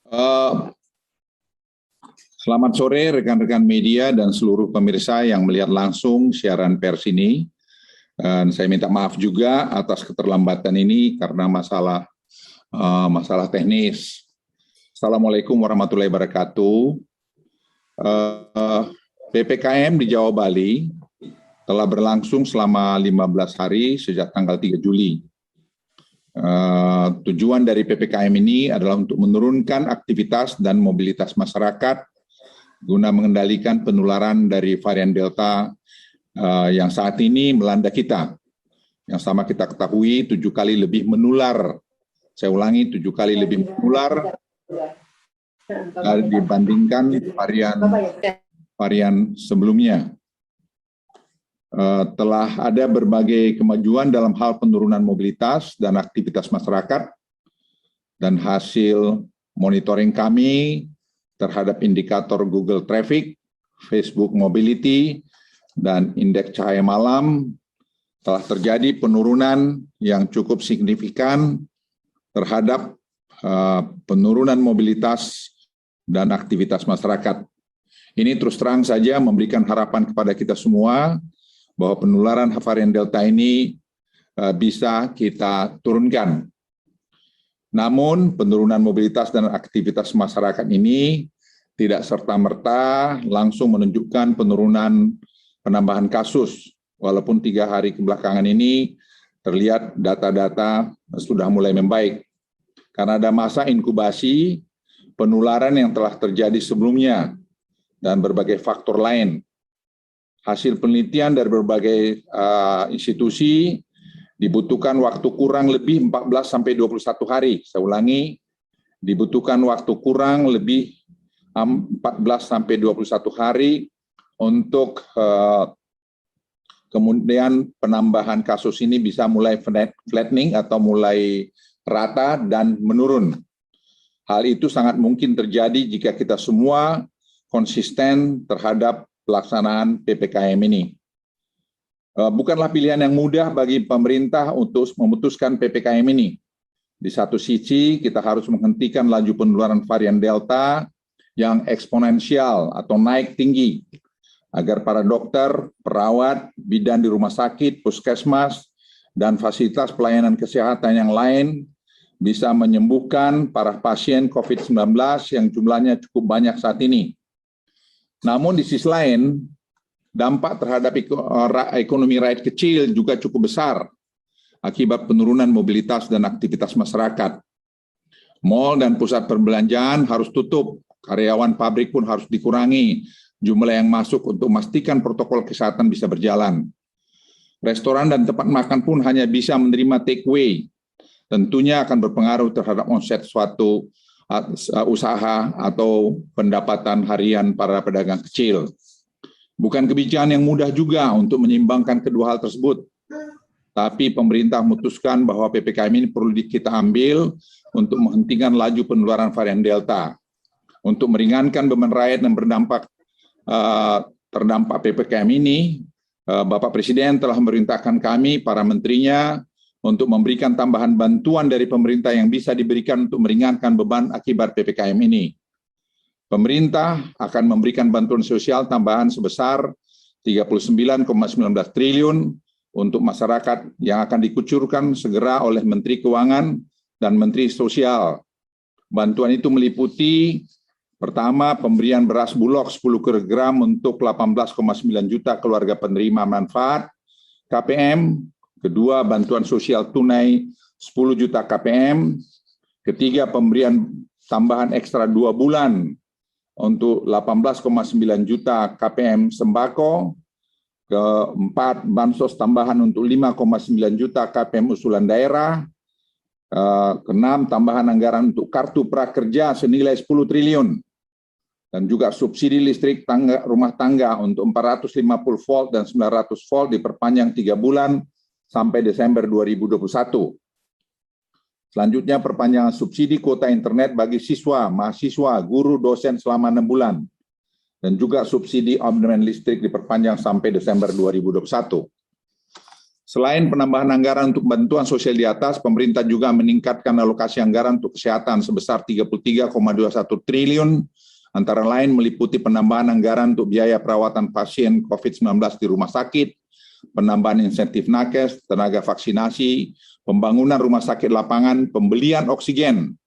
Eh, Selamat sore rekan-rekan media dan seluruh pemirsa yang melihat langsung siaran pers ini. Dan saya minta maaf juga atas keterlambatan ini karena masalah teknis. Assalamualaikum warahmatullahi wabarakatuh. PPKM di Jawa Bali telah berlangsung selama 15 hari sejak tanggal 3 Juli. Tujuan dari PPKM ini adalah untuk menurunkan aktivitas dan mobilitas masyarakat guna mengendalikan penularan dari varian Delta yang saat ini melanda kita. Yang sama kita ketahui 7 kali lebih menular. Saya ulangi, 7 kali lebih menular dibandingkan varian sebelumnya. Telah ada berbagai kemajuan dalam hal penurunan mobilitas dan aktivitas masyarakat, dan hasil monitoring kami terhadap indikator Google Traffic, Facebook Mobility, dan indeks cahaya malam telah terjadi penurunan yang cukup signifikan terhadap penurunan mobilitas dan aktivitas masyarakat. Ini terus terang saja memberikan harapan kepada kita semua bahwa penularan varian Delta ini bisa kita turunkan. Namun penurunan mobilitas dan aktivitas masyarakat ini tidak serta-merta langsung menunjukkan penurunan penambahan kasus. Walaupun 3 hari kebelakangan ini terlihat data-data sudah mulai membaik. Karena ada masa inkubasi penularan yang telah terjadi sebelumnya dan berbagai faktor lain. Hasil penelitian dari berbagai institusi dibutuhkan waktu kurang lebih 14-21 hari. Saya ulangi, dibutuhkan waktu kurang lebih 14-21 hari untuk kemudian penambahan kasus ini bisa mulai flattening atau mulai rata dan menurun. Hal itu sangat mungkin terjadi jika kita semua konsisten terhadap pelaksanaan PPKM ini. Bukanlah pilihan yang mudah bagi pemerintah untuk memutuskan PPKM ini. Di satu sisi, kita harus menghentikan laju penularan varian Delta yang eksponensial atau naik tinggi, agar para dokter, perawat, bidan di rumah sakit, puskesmas, dan fasilitas pelayanan kesehatan yang lain bisa menyembuhkan para pasien COVID-19 yang jumlahnya cukup banyak saat ini. Namun di sisi lain, dampak terhadap ekonomi rakyat kecil juga cukup besar akibat penurunan mobilitas dan aktivitas masyarakat. Mal dan pusat perbelanjaan harus tutup, karyawan pabrik pun harus dikurangi jumlah yang masuk untuk memastikan protokol kesehatan bisa berjalan. Restoran dan tempat makan pun hanya bisa menerima take away. Tentunya akan berpengaruh terhadap omset suatu usaha atau pendapatan harian para pedagang kecil. Bukan kebijakan yang mudah juga untuk menyeimbangkan kedua hal tersebut. Tapi pemerintah memutuskan bahwa PPKM ini perlu kita ambil untuk menghentikan laju penularan varian Delta. Untuk meringankan beban rakyat yang terdampak PPKM ini, Bapak Presiden telah memerintahkan kami, para menterinya, untuk memberikan tambahan bantuan dari pemerintah yang bisa diberikan untuk meringankan beban akibat PPKM ini. Pemerintah akan memberikan bantuan sosial tambahan sebesar 39,19 triliun untuk masyarakat yang akan dikucurkan segera oleh Menteri Keuangan dan Menteri Sosial. Bantuan itu meliputi, pertama, pemberian beras Bulog 10 kg untuk 18,9 juta keluarga penerima manfaat KPM. Kedua, bantuan sosial tunai 10 juta KPM. Ketiga, pemberian tambahan ekstra 2 bulan untuk 18,9 juta KPM sembako. Keempat, bansos tambahan untuk 5,9 juta KPM usulan daerah. Keenam, tambahan anggaran untuk kartu prakerja senilai 10 triliun. Dan juga subsidi listrik rumah tangga untuk 450 volt dan 900 volt diperpanjang 3 bulan sampai Desember 2021. Selanjutnya, perpanjangan subsidi kuota internet bagi siswa, mahasiswa, guru, dosen selama 6 bulan. Dan juga subsidi abonemen listrik diperpanjang sampai Desember 2021. Selain penambahan anggaran untuk bantuan sosial di atas, pemerintah juga meningkatkan alokasi anggaran untuk kesehatan sebesar 33,21 triliun, antara lain meliputi penambahan anggaran untuk biaya perawatan pasien COVID-19 di rumah sakit, penambahan insentif nakes, tenaga vaksinasi, pembangunan rumah sakit lapangan, pembelian oksigen,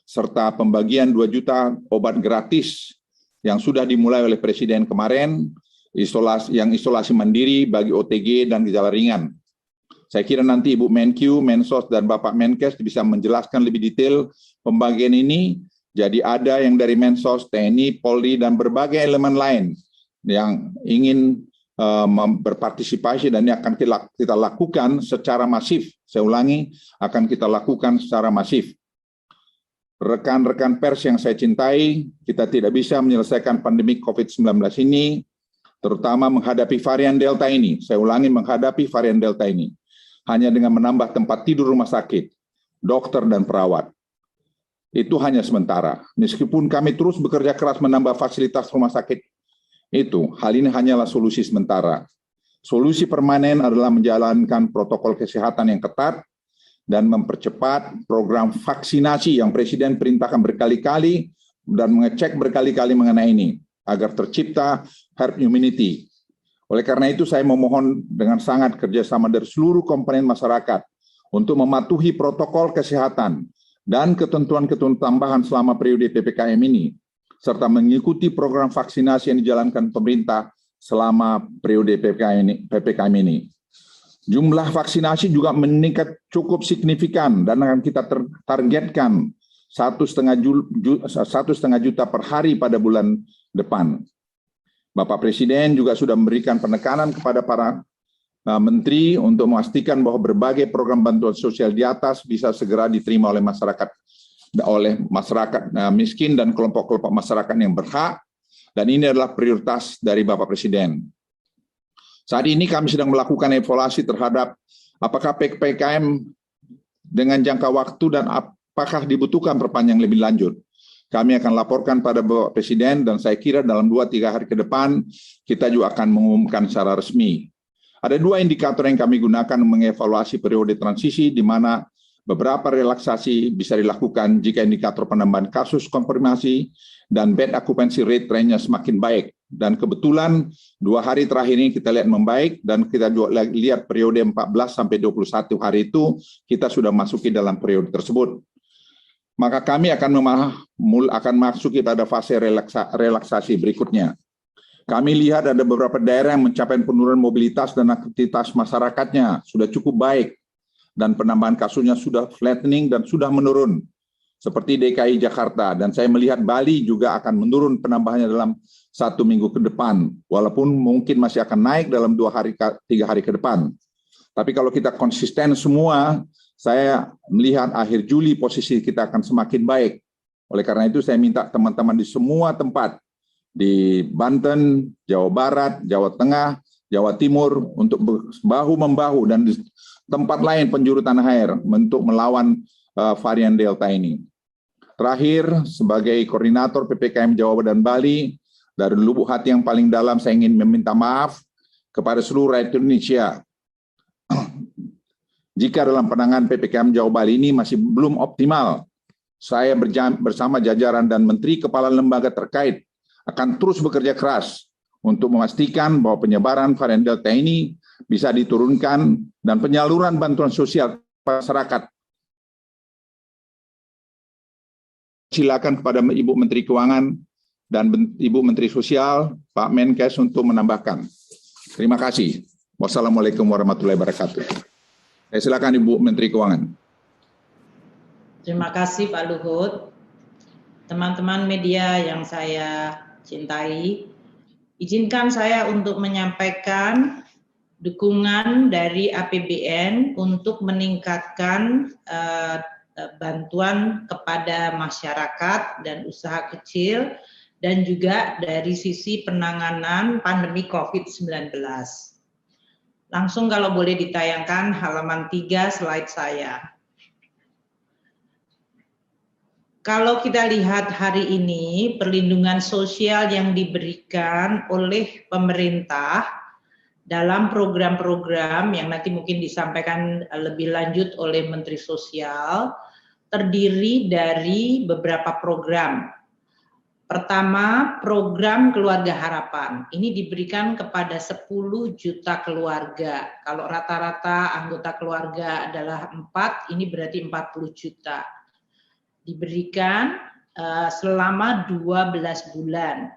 serta pembagian 2 juta obat gratis yang sudah dimulai oleh Presiden kemarin, isolasi mandiri bagi OTG dan gejala ringan. Saya kira nanti Ibu Menkyu, Mensos, dan Bapak Menkes bisa menjelaskan lebih detail pembagian ini. Jadi ada yang dari Mensos, TNI, Polri, dan berbagai elemen lain yang ingin berpartisipasi, dan ini akan kita lakukan secara masif. Saya ulangi, akan kita lakukan secara masif. Rekan-rekan pers yang saya cintai, kita tidak bisa menyelesaikan pandemi COVID-19 ini, terutama menghadapi varian Delta ini. Saya ulangi, menghadapi varian Delta ini. Hanya dengan menambah tempat tidur rumah sakit, dokter, dan perawat. Itu hanya sementara. Meskipun kami terus bekerja keras menambah fasilitas rumah sakit itu, hal ini hanyalah solusi sementara. Solusi permanen adalah menjalankan protokol kesehatan yang ketat dan mempercepat program vaksinasi yang Presiden perintahkan berkali-kali dan mengecek berkali-kali mengenai ini, agar tercipta herd immunity. Oleh karena itu, saya memohon dengan sangat kerjasama dari seluruh komponen masyarakat untuk mematuhi protokol kesehatan dan ketentuan-ketentuan tambahan selama periode PPKM ini, serta mengikuti program vaksinasi yang dijalankan pemerintah selama periode PPKM ini. Jumlah vaksinasi juga meningkat cukup signifikan dan akan kita targetkan 1,5 juta per hari pada bulan depan. Bapak Presiden juga sudah memberikan penekanan kepada para menteri untuk memastikan bahwa berbagai program bantuan sosial di atas bisa segera diterima oleh masyarakat miskin dan kelompok-kelompok masyarakat yang berhak, dan ini adalah prioritas dari Bapak Presiden. Saat ini kami sedang melakukan evaluasi terhadap apakah PPKM dengan jangka waktu dan apakah dibutuhkan perpanjangan lebih lanjut. Kami akan laporkan pada Bapak Presiden, dan saya kira dalam 2-3 hari ke depan kita juga akan mengumumkan secara resmi. Ada 2 indikator yang kami gunakan mengevaluasi periode transisi, di mana beberapa relaksasi bisa dilakukan jika indikator penambahan kasus konfirmasi dan bed occupancy rate trennya semakin baik. Dan kebetulan 2 hari terakhir ini kita lihat membaik, dan kita juga lihat periode 14 sampai 21 hari itu kita sudah masuki dalam periode tersebut. Maka kami akan masuki pada fase relaksasi berikutnya. Kami lihat ada beberapa daerah yang mencapai penurunan mobilitas dan aktivitas masyarakatnya sudah cukup baik, dan penambahan kasusnya sudah flattening dan sudah menurun, seperti DKI Jakarta, dan saya melihat Bali juga akan menurun penambahannya dalam 1 minggu ke depan, walaupun mungkin masih akan naik dalam 2-3 hari ke depan. Tapi kalau kita konsisten semua, saya melihat akhir Juli posisi kita akan semakin baik. Oleh karena itu saya minta teman-teman di semua tempat, di Banten, Jawa Barat, Jawa Tengah, Jawa Timur, untuk bahu-membahu, dan di tempat lain penjuru tanah air untuk melawan varian Delta ini. Terakhir, sebagai koordinator PPKM Jawa dan Bali, dari lubuk hati yang paling dalam saya ingin meminta maaf kepada seluruh rakyat Indonesia jika dalam penanganan PPKM Jawa Bali ini masih belum optimal. Saya bersama jajaran dan menteri kepala lembaga terkait akan terus bekerja keras untuk memastikan bahwa penyebaran varian Delta ini bisa diturunkan dan penyaluran bantuan sosial masyarakat. Silakan kepada Ibu Menteri Keuangan dan Ibu Menteri Sosial, Pak Menkes, untuk menambahkan. Terima kasih. Wassalamualaikum warahmatullahi wabarakatuh. Silakan Ibu Menteri Keuangan. Terima kasih Pak Luhut. Teman-teman media yang saya cintai, izinkan saya untuk menyampaikan dukungan dari APBN untuk meningkatkan bantuan kepada masyarakat dan usaha kecil, dan juga dari sisi penanganan pandemi COVID-19. Langsung kalau boleh ditayangkan halaman 3 slide saya. Kalau kita lihat hari ini, perlindungan sosial yang diberikan oleh pemerintah dalam program-program yang nanti mungkin disampaikan lebih lanjut oleh Menteri Sosial, terdiri dari beberapa program. Pertama, program Keluarga Harapan. Ini diberikan kepada 10 juta keluarga. Kalau rata-rata anggota keluarga adalah 4, ini berarti 40 juta. Diberikan selama 12 bulan.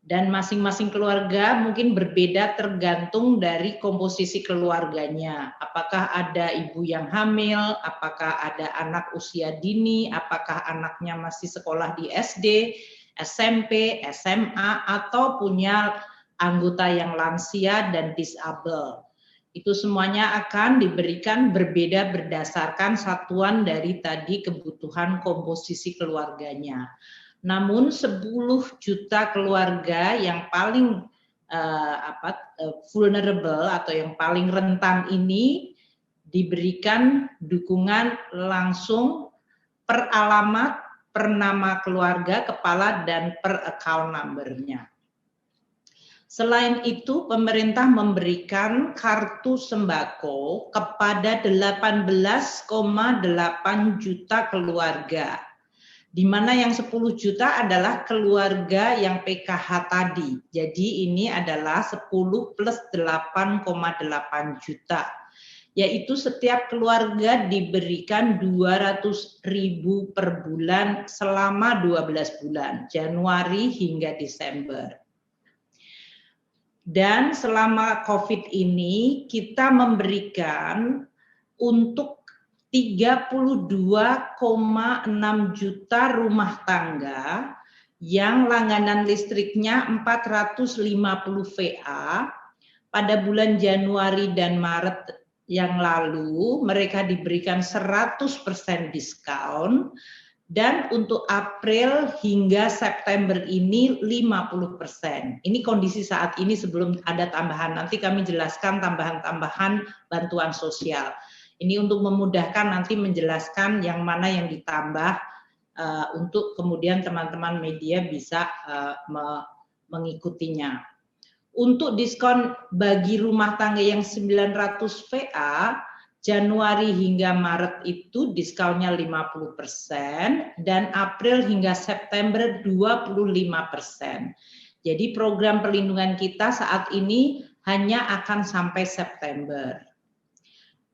Dan masing-masing keluarga mungkin berbeda tergantung dari komposisi keluarganya. Apakah ada ibu yang hamil, apakah ada anak usia dini, apakah anaknya masih sekolah di SD, SMP, SMA, atau punya anggota yang lansia dan disabel. Itu semuanya akan diberikan berbeda berdasarkan satuan dari tadi kebutuhan komposisi keluarganya. Namun 10 juta keluarga yang paling vulnerable atau yang paling rentan ini diberikan dukungan langsung per alamat, per nama keluarga, kepala, dan per account number-nya. Selain itu, pemerintah memberikan kartu sembako kepada 18,8 juta keluarga, di mana yang 10 juta adalah keluarga yang PKH tadi. Jadi ini adalah 10 plus 8,8 juta. Yaitu setiap keluarga diberikan 200.000 per bulan selama 12 bulan, Januari hingga Desember. Dan selama COVID ini kita memberikan untuk 32,6 juta rumah tangga yang langganan listriknya 450 VA pada bulan Januari dan Maret yang lalu mereka diberikan 100% diskon, dan untuk April hingga September ini 50%. Ini kondisi saat ini sebelum ada tambahan. Nanti kami jelaskan tambahan-tambahan bantuan sosial. Ini untuk memudahkan nanti menjelaskan yang mana yang ditambah untuk kemudian teman-teman media bisa mengikutinya. Untuk diskon bagi rumah tangga yang 900 VA, Januari hingga Maret itu diskonnya 50% dan April hingga September 25%. Jadi program perlindungan kita saat ini hanya akan sampai September.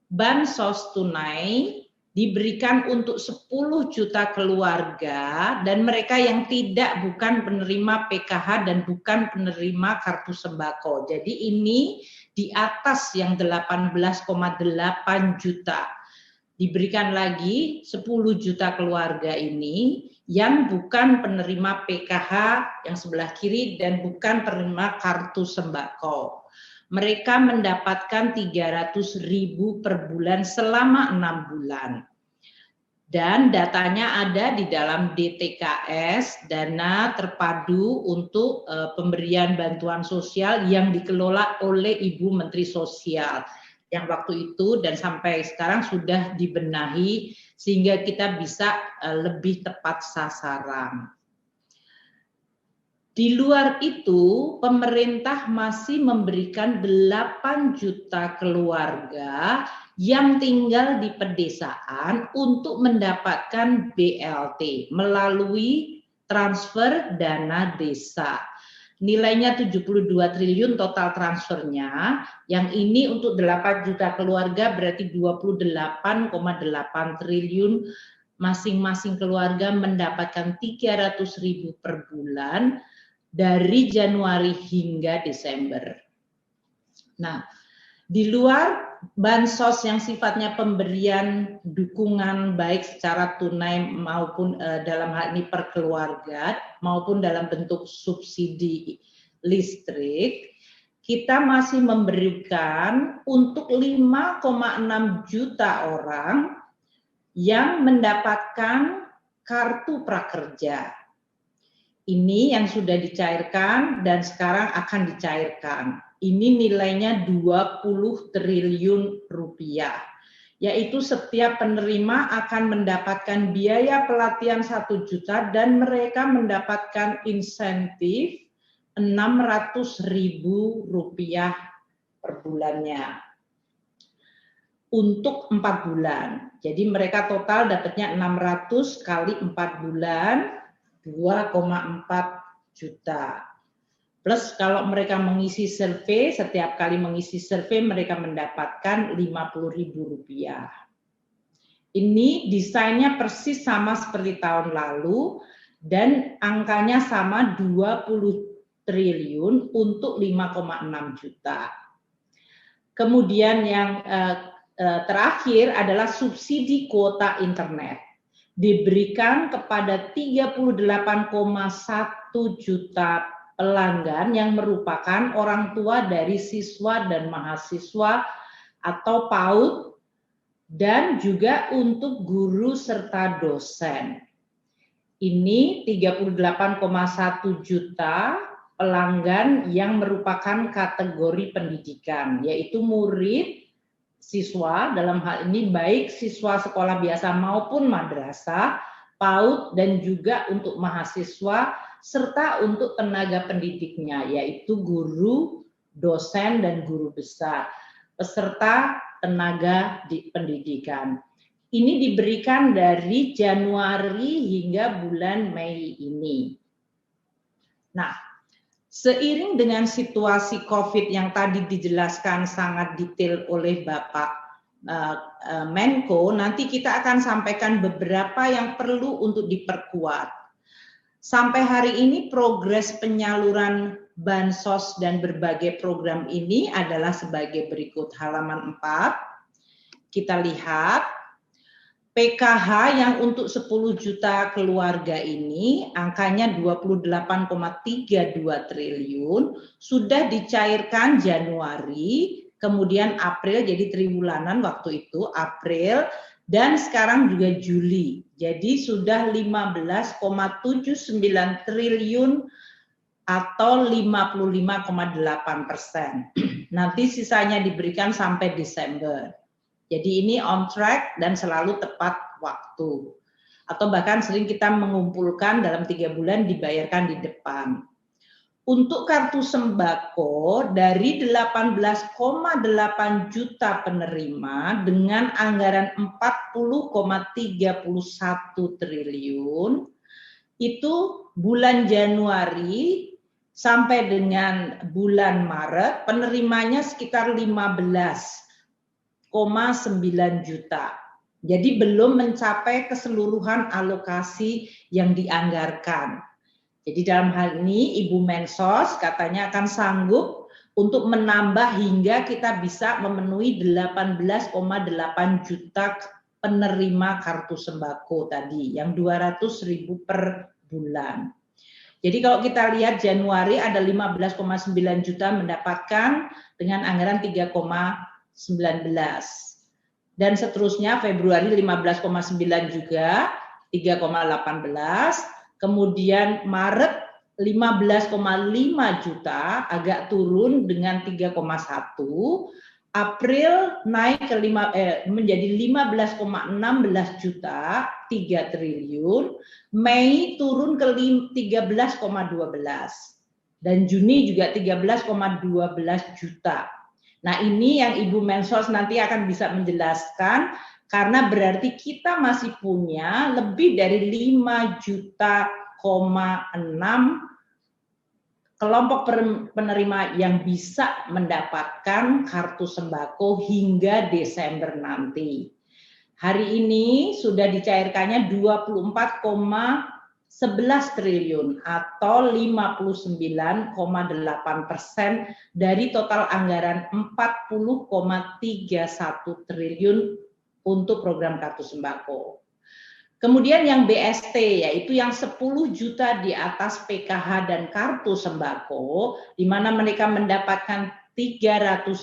Bansos tunai diberikan untuk 10 juta keluarga dan mereka yang bukan penerima PKH dan bukan penerima kartu sembako. Jadi ini di atas yang 18,8 juta. Diberikan lagi 10 juta keluarga ini yang bukan penerima PKH yang sebelah kiri dan bukan penerima kartu sembako. Mereka mendapatkan 300.000 per bulan selama 6 bulan. Dan datanya ada di dalam DTKS, dana terpadu untuk pemberian bantuan sosial yang dikelola oleh Ibu Menteri Sosial. Yang waktu itu dan sampai sekarang sudah dibenahi sehingga kita bisa lebih tepat sasaran. Di luar itu, pemerintah masih memberikan 8 juta keluarga yang tinggal di pedesaan untuk mendapatkan BLT melalui transfer dana desa. Nilainya 72 triliun total transfernya, yang ini untuk 8 juta keluarga berarti 28,8 triliun, masing-masing keluarga mendapatkan 300.000 per bulan, dari Januari hingga Desember. Nah, di luar bansos yang sifatnya pemberian dukungan baik secara tunai maupun dalam hal ini per keluarga maupun dalam bentuk subsidi listrik, kita masih memberikan untuk 5,6 juta orang yang mendapatkan kartu prakerja. Ini yang sudah dicairkan dan sekarang akan dicairkan. Ini nilainya 20 triliun rupiah. Yaitu setiap penerima akan mendapatkan biaya pelatihan 1 juta dan mereka mendapatkan insentif 600.000 rupiah per bulannya untuk 4 bulan. Jadi mereka total dapatnya 600 kali 4 bulan 2,4 juta. Plus kalau mereka mengisi survei, setiap kali mengisi survei mereka mendapatkan Rp50.000. Ini desainnya persis sama seperti tahun lalu dan angkanya sama 20 triliun untuk 5,6 juta. Kemudian yang terakhir adalah subsidi kuota internet. Diberikan kepada 38,1 juta pelanggan yang merupakan orang tua dari siswa dan mahasiswa atau PAUD dan juga untuk guru serta dosen. Ini 38,1 juta pelanggan yang merupakan kategori pendidikan, yaitu murid, siswa, dalam hal ini baik siswa sekolah biasa maupun madrasah, PAUD, dan juga untuk mahasiswa, serta untuk tenaga pendidiknya, yaitu guru, dosen, dan guru besar, peserta tenaga pendidikan. Ini diberikan dari Januari hingga bulan Mei ini. Nah, seiring dengan situasi COVID yang tadi dijelaskan sangat detail oleh Bapak Menko, nanti kita akan sampaikan beberapa yang perlu untuk diperkuat. Sampai hari ini progres penyaluran bansos dan berbagai program ini adalah sebagai berikut. Halaman 4, kita lihat PKH yang untuk 10 juta keluarga ini angkanya 28,32 triliun sudah dicairkan Januari, kemudian April, jadi triwulanan waktu itu April, dan sekarang juga Juli. Jadi sudah 15,79 triliun atau 55,8%. Nanti sisanya diberikan sampai Desember. Jadi ini on track dan selalu tepat waktu. Atau bahkan sering kita mengumpulkan dalam 3 bulan dibayarkan di depan. Untuk kartu sembako dari 18,8 juta penerima dengan anggaran 40,31 triliun, itu bulan Januari sampai dengan bulan Maret penerimanya sekitar 15,9 juta. Jadi belum mencapai keseluruhan alokasi yang dianggarkan. Jadi dalam hal ini Ibu Mensos katanya akan sanggup untuk menambah hingga kita bisa memenuhi 18,8 juta penerima kartu sembako tadi, yang 200.000 per bulan. Jadi kalau kita lihat Januari ada 15,9 juta mendapatkan dengan anggaran 3,19 dan seterusnya Februari 15,9 juga 3,18, kemudian Maret 15,5 juta agak turun dengan 3,1, April naik ke menjadi 15,16 juta 3 triliun, Mei turun ke 13,12 dan Juni juga 13,12 juta. Nah ini yang Ibu Mensos nanti akan bisa menjelaskan karena berarti kita masih punya lebih dari 5,6 juta kelompok penerima yang bisa mendapatkan kartu sembako hingga Desember nanti. Hari ini sudah dicairkannya 24,11 triliun atau 59,8% dari total anggaran 40,31 triliun untuk program kartu sembako. Kemudian yang BST yaitu yang 10 juta di atas PKH dan kartu sembako, di mana mereka mendapatkan 300.000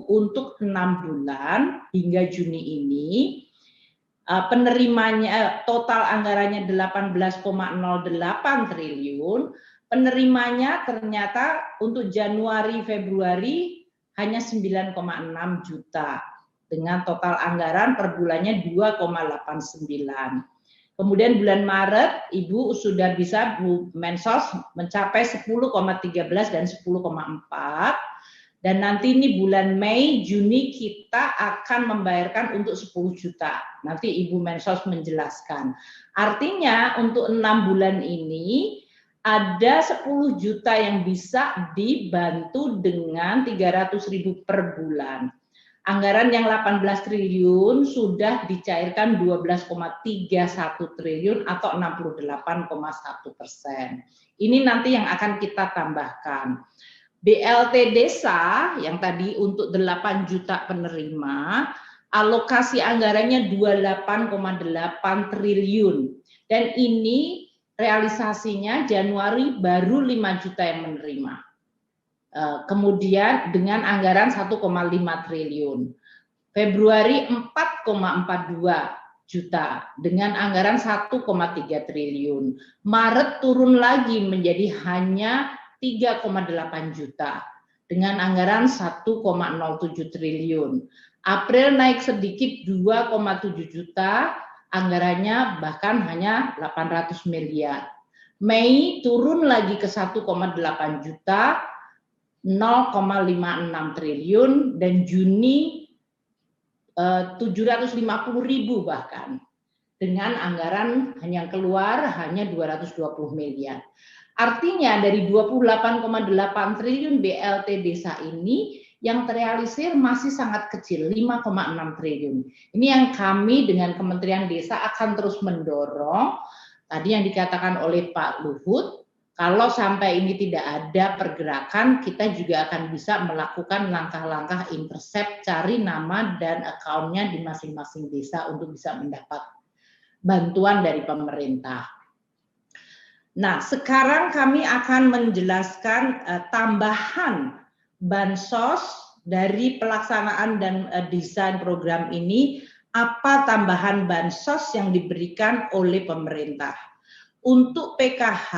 untuk 6 bulan hingga Juni ini. Penerimanya total anggarannya 18,08 triliun, penerimanya ternyata untuk Januari Februari hanya 9,6 juta. Dengan total anggaran per bulannya 2,89. Kemudian bulan Maret, Ibu sudah bisa Bu Mensos mencapai 10,13 dan 10,4. Dan nanti ini bulan Mei, Juni kita akan membayarkan untuk 10 juta. Nanti Ibu Mensos menjelaskan. Artinya untuk 6 bulan ini ada 10 juta yang bisa dibantu dengan 300.000 per bulan. Anggaran yang 18 triliun sudah dicairkan 12,31 triliun atau 68,1%. Ini nanti yang akan kita tambahkan. BLT desa yang tadi untuk 8 juta penerima, alokasi anggarannya 28,8 triliun. Dan ini realisasinya Januari baru 5 juta yang menerima. Kemudian dengan anggaran 1,5 triliun. Februari 4,42 juta dengan anggaran 1,3 triliun. Maret turun lagi menjadi hanya 3,8 juta dengan anggaran 1,07 triliun. April naik sedikit 2,7 juta, anggarannya bahkan hanya 800 miliar. Mei turun lagi ke 1,8 juta, 0,56 triliun, dan Juni 750.000 bahkan dengan anggaran yang keluar hanya 220 miliar. Artinya dari 28,8 triliun BLT desa ini yang terrealisir masih sangat kecil, 5,6 triliun. Ini yang kami dengan Kementerian Desa akan terus mendorong. Tadi yang dikatakan oleh Pak Luhut, kalau sampai ini tidak ada pergerakan, kita juga akan bisa melakukan langkah-langkah intercept, cari nama dan akunnya di masing-masing desa untuk bisa mendapat bantuan dari pemerintah. Nah, sekarang kami akan menjelaskan tambahan bansos dari pelaksanaan dan desain program ini, apa tambahan bansos yang diberikan oleh pemerintah. Untuk PKH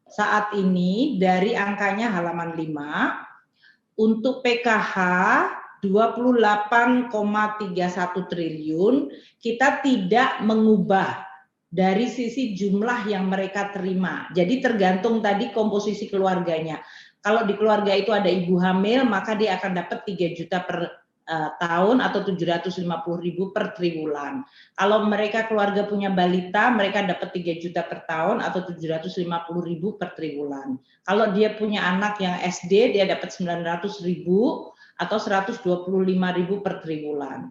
saat ini dari angkanya halaman 5, untuk PKH 28,31 triliun, kita tidak mengubah dari sisi jumlah yang mereka terima. Jadi tergantung tadi komposisi keluarganya. Kalau di keluarga itu ada ibu hamil, maka dia akan dapat 3 juta per tahun atau 750.000 per triwulan. Kalau mereka keluarga punya balita, mereka dapat 3 juta per tahun atau 750.000 per triwulan. Kalau dia punya anak yang SD, dia dapat 900.000 atau 125.000 per triwulan.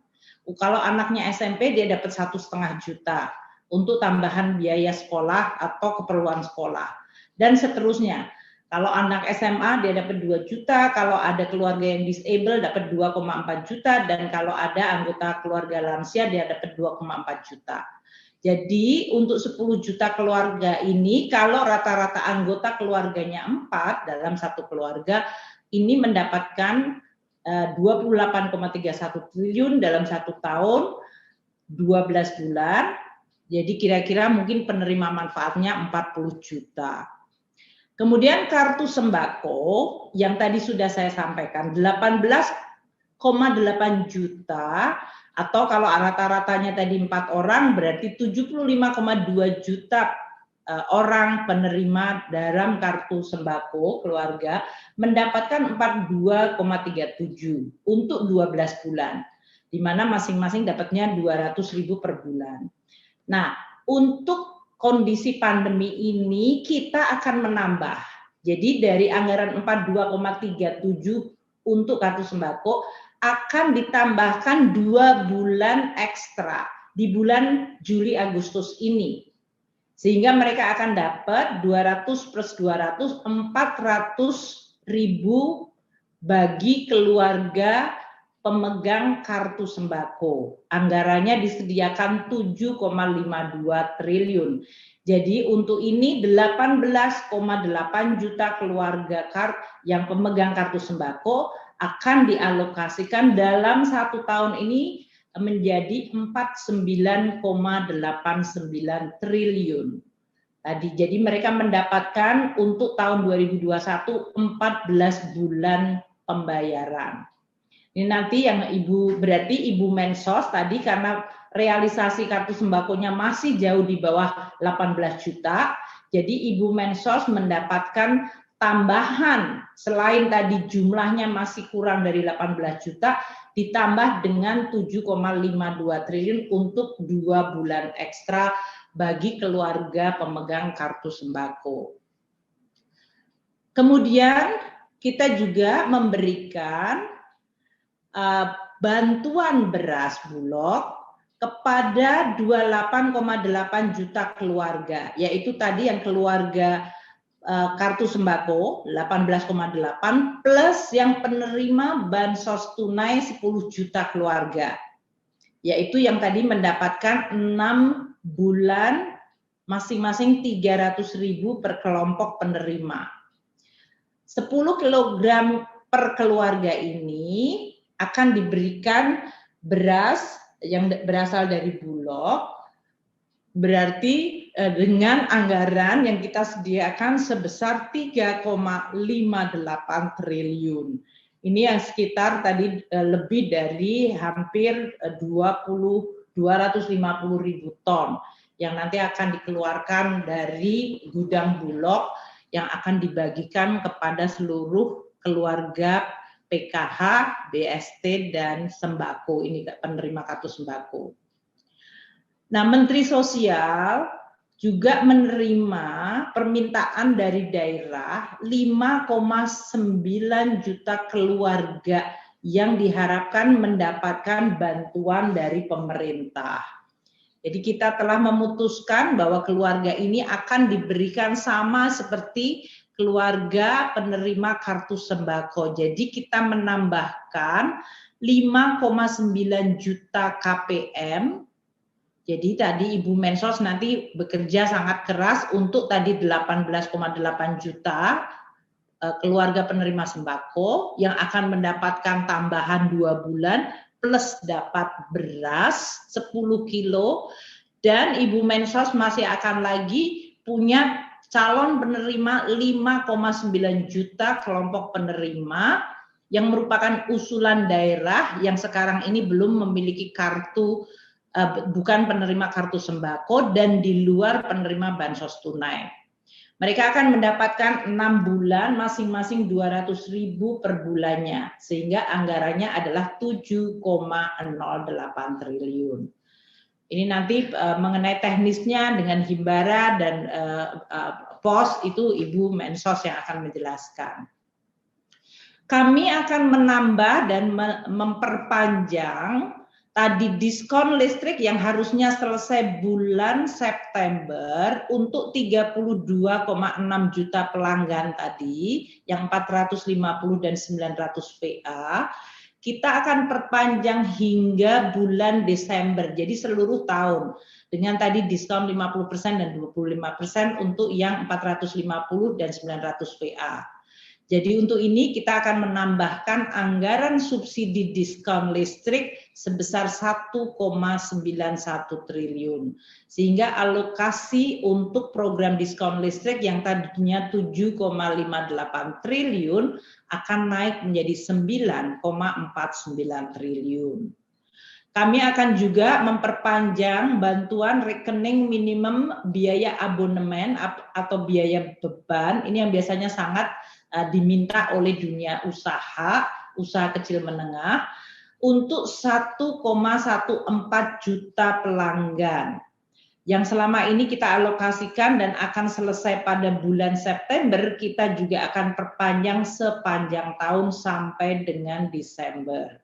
Kalau anaknya SMP, dia dapat 1,5 juta untuk tambahan biaya sekolah atau keperluan sekolah. Dan seterusnya. Kalau anak SMA dia dapat 2 juta, kalau ada keluarga yang disable dapat 2,4 juta, dan kalau ada anggota keluarga lansia dia dapat 2,4 juta. Jadi untuk 10 juta keluarga ini, kalau rata-rata anggota keluarganya 4 dalam satu keluarga, ini mendapatkan 28,31 triliun dalam 1 tahun, 12 bulan, jadi kira-kira mungkin penerima manfaatnya 40 juta. Kemudian kartu sembako yang tadi sudah saya sampaikan 18,8 juta, atau kalau rata-ratanya tadi 4 orang berarti 75,2 juta orang penerima dalam kartu sembako keluarga mendapatkan 42,37 untuk 12 bulan, di mana masing-masing dapatnya 200.000 per bulan. Nah, untuk kondisi pandemi ini kita akan menambah. Jadi dari anggaran 42,37 untuk kartu sembako akan ditambahkan 2 bulan ekstra di bulan Juli Agustus ini. Sehingga mereka akan dapat 200 plus 200, 400.000 bagi keluarga pemegang kartu sembako. Anggarannya disediakan 7,52 triliun. Jadi untuk ini 18,8 juta keluarga yang pemegang kartu sembako akan dialokasikan dalam 1 tahun ini menjadi 49,89 triliun. Tadi jadi mereka mendapatkan untuk tahun 2021 14 bulan pembayaran. Ini nanti yang berarti Ibu Mensos tadi karena realisasi kartu sembakonya masih jauh di bawah 18 juta, jadi Ibu Mensos mendapatkan tambahan selain tadi jumlahnya masih kurang dari 18 juta, ditambah dengan 7,52 triliun untuk 2 bulan ekstra bagi keluarga pemegang kartu sembako. Kemudian kita juga memberikan bantuan beras Bulog kepada 28,8 juta keluarga, yaitu tadi yang keluarga kartu sembako 18,8 plus yang penerima bansos tunai 10 juta keluarga, yaitu yang tadi mendapatkan 6 bulan masing-masing 300.000 per kelompok penerima. 10 kg per keluarga ini akan diberikan beras yang berasal dari Bulog, berarti dengan anggaran yang kita sediakan sebesar 3,58 triliun. Ini yang sekitar tadi lebih dari hampir 250.000 ton yang nanti akan dikeluarkan dari gudang Bulog yang akan dibagikan kepada seluruh keluarga PKH, BST, dan sembako, ini penerima kartu sembako. Nah, Menteri Sosial juga menerima permintaan dari daerah 5,9 juta keluarga yang diharapkan mendapatkan bantuan dari pemerintah. Jadi kita telah memutuskan bahwa keluarga ini akan diberikan sama seperti keluarga penerima kartu sembako. Jadi kita menambahkan 5,9 juta KPM. Jadi tadi Ibu Mensos nanti bekerja sangat keras untuk tadi 18,8 juta keluarga penerima sembako yang akan mendapatkan tambahan 2 bulan plus dapat beras 10 kilo, dan Ibu Mensos masih akan lagi punya calon penerima 5,9 juta kelompok penerima yang merupakan usulan daerah yang sekarang ini belum memiliki kartu, bukan penerima kartu sembako dan di luar penerima bansos tunai. Mereka akan mendapatkan 6 bulan masing-masing 200.000 per bulannya, sehingga anggarannya adalah 7,08 triliun. Ini nanti mengenai teknisnya dengan Himbara dan POS itu Ibu Mensos yang akan menjelaskan. Kami akan menambah dan memperpanjang tadi diskon listrik yang harusnya selesai bulan September untuk 32,6 juta pelanggan tadi, yang 450 dan 900 VA, kita akan perpanjang hingga bulan Desember, jadi seluruh tahun, dengan tadi diskon 50% dan 25% untuk yang 450 dan 900 VA. Jadi untuk ini kita akan menambahkan anggaran subsidi diskon listrik sebesar 1,91 triliun. Sehingga alokasi untuk program diskon listrik yang tadinya 7,58 triliun akan naik menjadi 9,49 triliun. Kami akan juga memperpanjang bantuan rekening minimum biaya abonemen atau biaya beban, ini yang biasanya sangat diminta oleh dunia usaha kecil menengah, untuk 1,14 juta pelanggan. Yang selama ini kita alokasikan dan akan selesai pada bulan September, kita juga akan perpanjang sepanjang tahun sampai dengan Desember.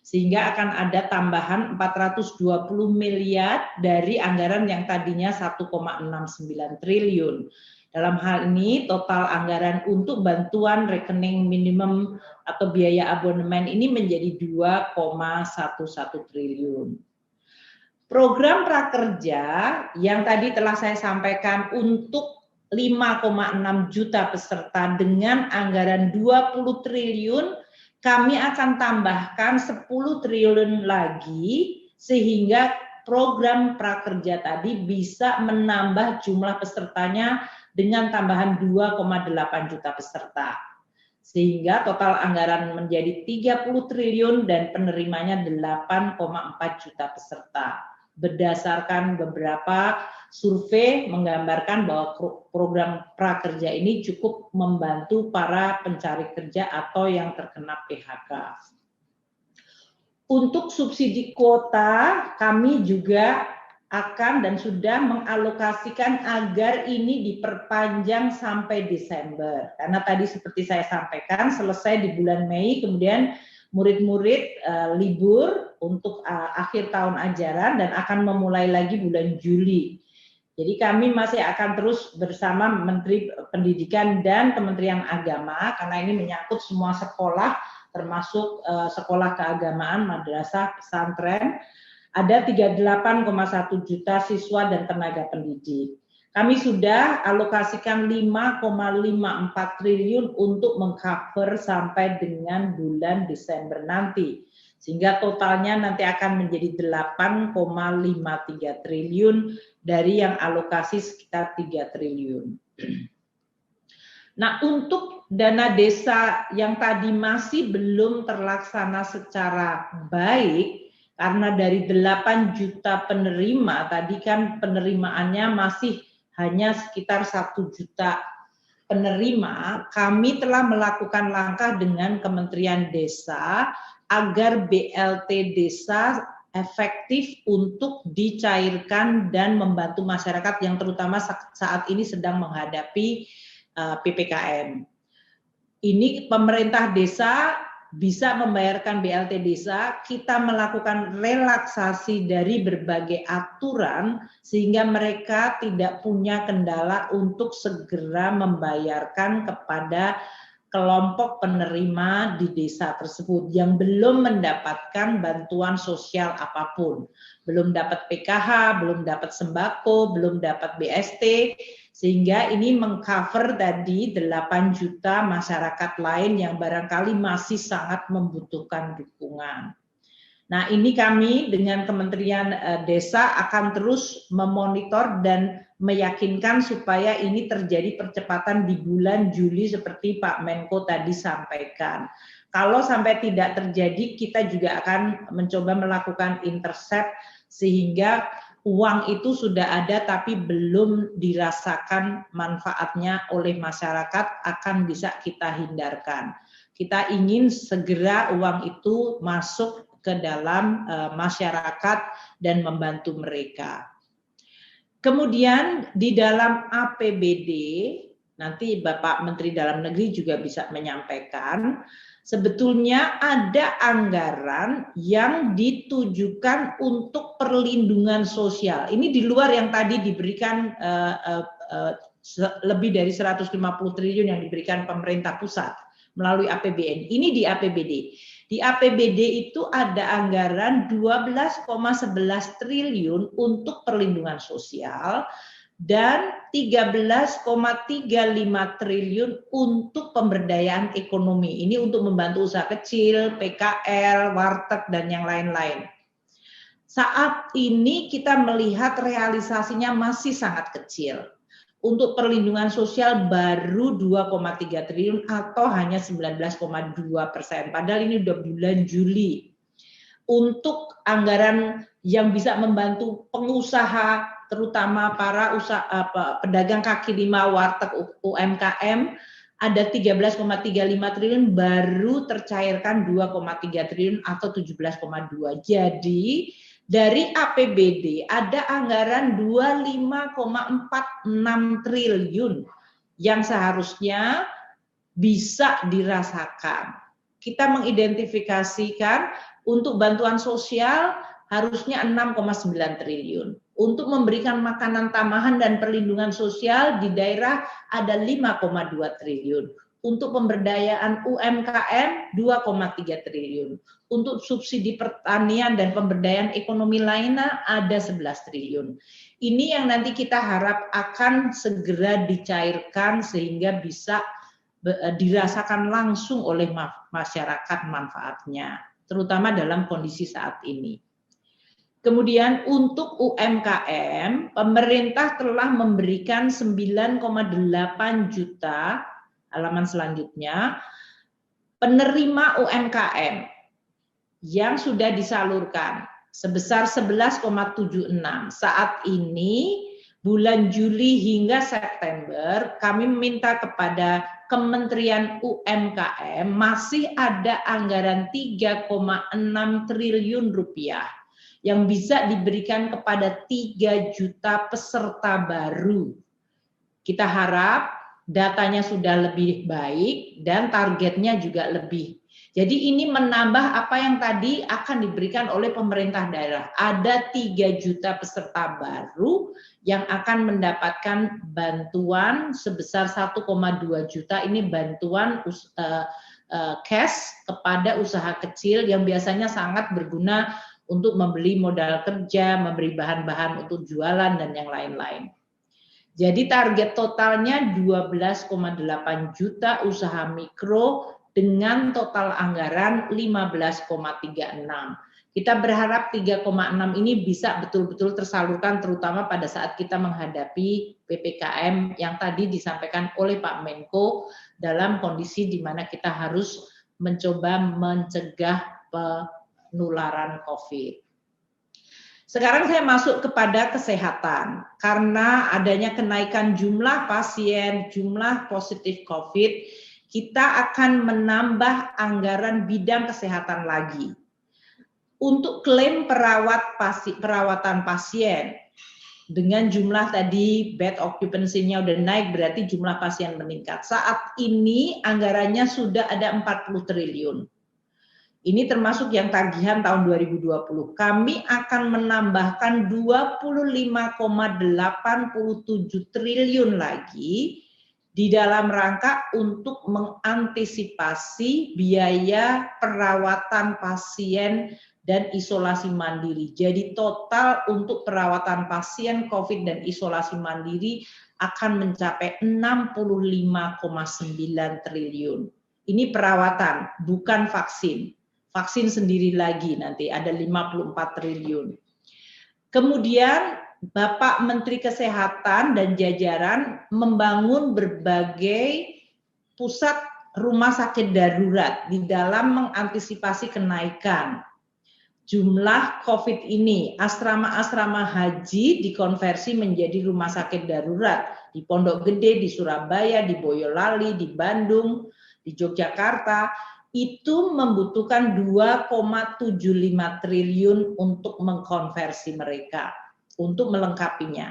Sehingga akan ada tambahan 420 miliar dari anggaran yang tadinya 1,69 triliun. Dalam hal ini total anggaran untuk bantuan rekening minimum atau biaya abonemen ini menjadi 2,11 triliun. Program prakerja yang tadi telah saya sampaikan untuk 5,6 juta peserta dengan anggaran 20 triliun, kami akan tambahkan 10 triliun lagi sehingga program prakerja tadi bisa menambah jumlah pesertanya dengan tambahan 2,8 juta peserta. Sehingga total anggaran menjadi 30 triliun dan penerimanya 8,4 juta peserta. berdasarkan beberapa survei menggambarkan bahwa program prakerja ini cukup membantu para pencari kerja atau yang terkena PHK. Untuk subsidi kuota, kami juga akan dan sudah mengalokasikan agar ini diperpanjang sampai Desember. Karena tadi seperti saya sampaikan, selesai di bulan Mei, kemudian murid-murid libur untuk akhir tahun ajaran dan akan memulai lagi bulan Juli. Jadi kami masih akan terus bersama Menteri Pendidikan dan Kementerian Agama, karena ini menyangkut semua sekolah, termasuk sekolah keagamaan, madrasah, pesantren. Ada 38,1 juta siswa dan tenaga pendidik. Kami sudah alokasikan 5,54 triliun untuk mengcover sampai dengan bulan Desember nanti. Sehingga totalnya nanti akan menjadi 8,53 triliun dari yang alokasi sekitar 3 triliun. Nah, untuk dana desa yang tadi masih belum terlaksana secara baik, karena dari 8 juta penerima, tadi kan penerimaannya masih hanya sekitar 1 juta penerima, kami telah melakukan langkah dengan Kementerian Desa agar BLT Desa efektif untuk dicairkan dan membantu masyarakat yang terutama saat ini sedang menghadapi PPKM. Ini pemerintah desa bisa membayarkan BLT desa, kita melakukan relaksasi dari berbagai aturan sehingga mereka tidak punya kendala untuk segera membayarkan kepada kelompok penerima di desa tersebut yang belum mendapatkan bantuan sosial apapun. Belum dapat PKH, belum dapat sembako, belum dapat BST, sehingga ini mengcover tadi 8 juta masyarakat lain yang barangkali masih sangat membutuhkan dukungan. Nah, ini kami dengan Kementerian Desa akan terus memonitor dan meyakinkan supaya ini terjadi percepatan di bulan Juli seperti Pak Menko tadi sampaikan. Kalau sampai tidak terjadi, kita juga akan mencoba melakukan intercept sehingga uang itu sudah ada tapi belum dirasakan manfaatnya oleh masyarakat akan bisa kita hindarkan. Kita ingin segera uang itu masuk ke dalam masyarakat dan membantu mereka. Kemudian di dalam APBD, nanti Bapak Menteri Dalam Negeri juga bisa menyampaikan, sebetulnya ada anggaran yang ditujukan untuk perlindungan sosial. Ini di luar yang tadi diberikan lebih dari 150 triliun yang diberikan pemerintah pusat melalui APBN. Ini di APBD. Di APBD itu ada anggaran 12,11 triliun untuk perlindungan sosial dan 13,35 triliun untuk pemberdayaan ekonomi. Ini untuk membantu usaha kecil, PKL, warteg, dan yang lain-lain. Saat ini kita melihat realisasinya masih sangat kecil. Untuk perlindungan sosial baru 2,3 triliun atau hanya 19,2%. Padahal ini udah bulan Juli. Untuk anggaran yang bisa membantu pengusaha, terutama para pedagang kaki lima, warteg, UMKM, ada 13,35 triliun baru tercairkan 2,3 triliun atau 17,2. Jadi dari APBD ada anggaran 25,46 triliun yang seharusnya bisa dirasakan. Kita mengidentifikasikan untuk bantuan sosial harusnya 6,9 triliun. Untuk memberikan makanan tambahan dan perlindungan sosial di daerah ada 5,2 triliun. Untuk pemberdayaan UMKM 2,3 triliun. Untuk subsidi pertanian dan pemberdayaan ekonomi lainnya ada 11 triliun. Ini yang nanti kita harap akan segera dicairkan sehingga bisa dirasakan langsung oleh masyarakat manfaatnya, terutama dalam kondisi saat ini. Kemudian untuk UMKM, pemerintah telah memberikan 9,8 juta, halaman selanjutnya, penerima UMKM yang sudah disalurkan. sebesar 11,76. Saat ini bulan Juli hingga September kami meminta kepada Kementerian UMKM masih ada anggaran 3,6 triliun rupiah yang bisa diberikan kepada 3 juta peserta baru. Kita harap datanya sudah lebih baik dan targetnya juga lebih. Jadi ini menambah apa yang tadi akan diberikan oleh pemerintah daerah. Ada 3 juta peserta baru yang akan mendapatkan bantuan sebesar 1,2 juta. Ini bantuan cash kepada usaha kecil yang biasanya sangat berguna untuk membeli modal kerja, memberi bahan-bahan untuk jualan dan yang lain-lain. Jadi target totalnya 12,8 juta usaha mikro dengan total anggaran 15,36. Kita berharap 3,6 ini bisa betul-betul tersalurkan terutama pada saat kita menghadapi PPKM yang tadi disampaikan oleh Pak Menko dalam kondisi di mana kita harus mencoba mencegah penularan COVID. Sekarang saya masuk kepada kesehatan. Karena adanya kenaikan jumlah pasien, jumlah positif COVID, kita akan menambah anggaran bidang kesehatan lagi. Untuk klaim perawatan pasien, dengan jumlah tadi bed occupancy-nya udah naik, berarti jumlah pasien meningkat. Saat ini anggarannya sudah ada 40 triliun. Ini termasuk yang tagihan tahun 2020. Kami akan menambahkan 25,87 triliun lagi di dalam rangka untuk mengantisipasi biaya perawatan pasien dan isolasi mandiri. Jadi total untuk perawatan pasien COVID dan isolasi mandiri akan mencapai 65,9 triliun. Ini perawatan, bukan vaksin. Vaksin sendiri lagi nanti ada 54 triliun. Kemudian Bapak Menteri Kesehatan dan jajaran membangun berbagai pusat rumah sakit darurat di dalam mengantisipasi kenaikan jumlah COVID ini. Asrama-asrama haji dikonversi menjadi rumah sakit darurat di Pondok Gede, di Surabaya, di Boyolali, di Bandung, di Yogyakarta. Itu membutuhkan 2,75 triliun untuk mengkonversi mereka, untuk melengkapinya.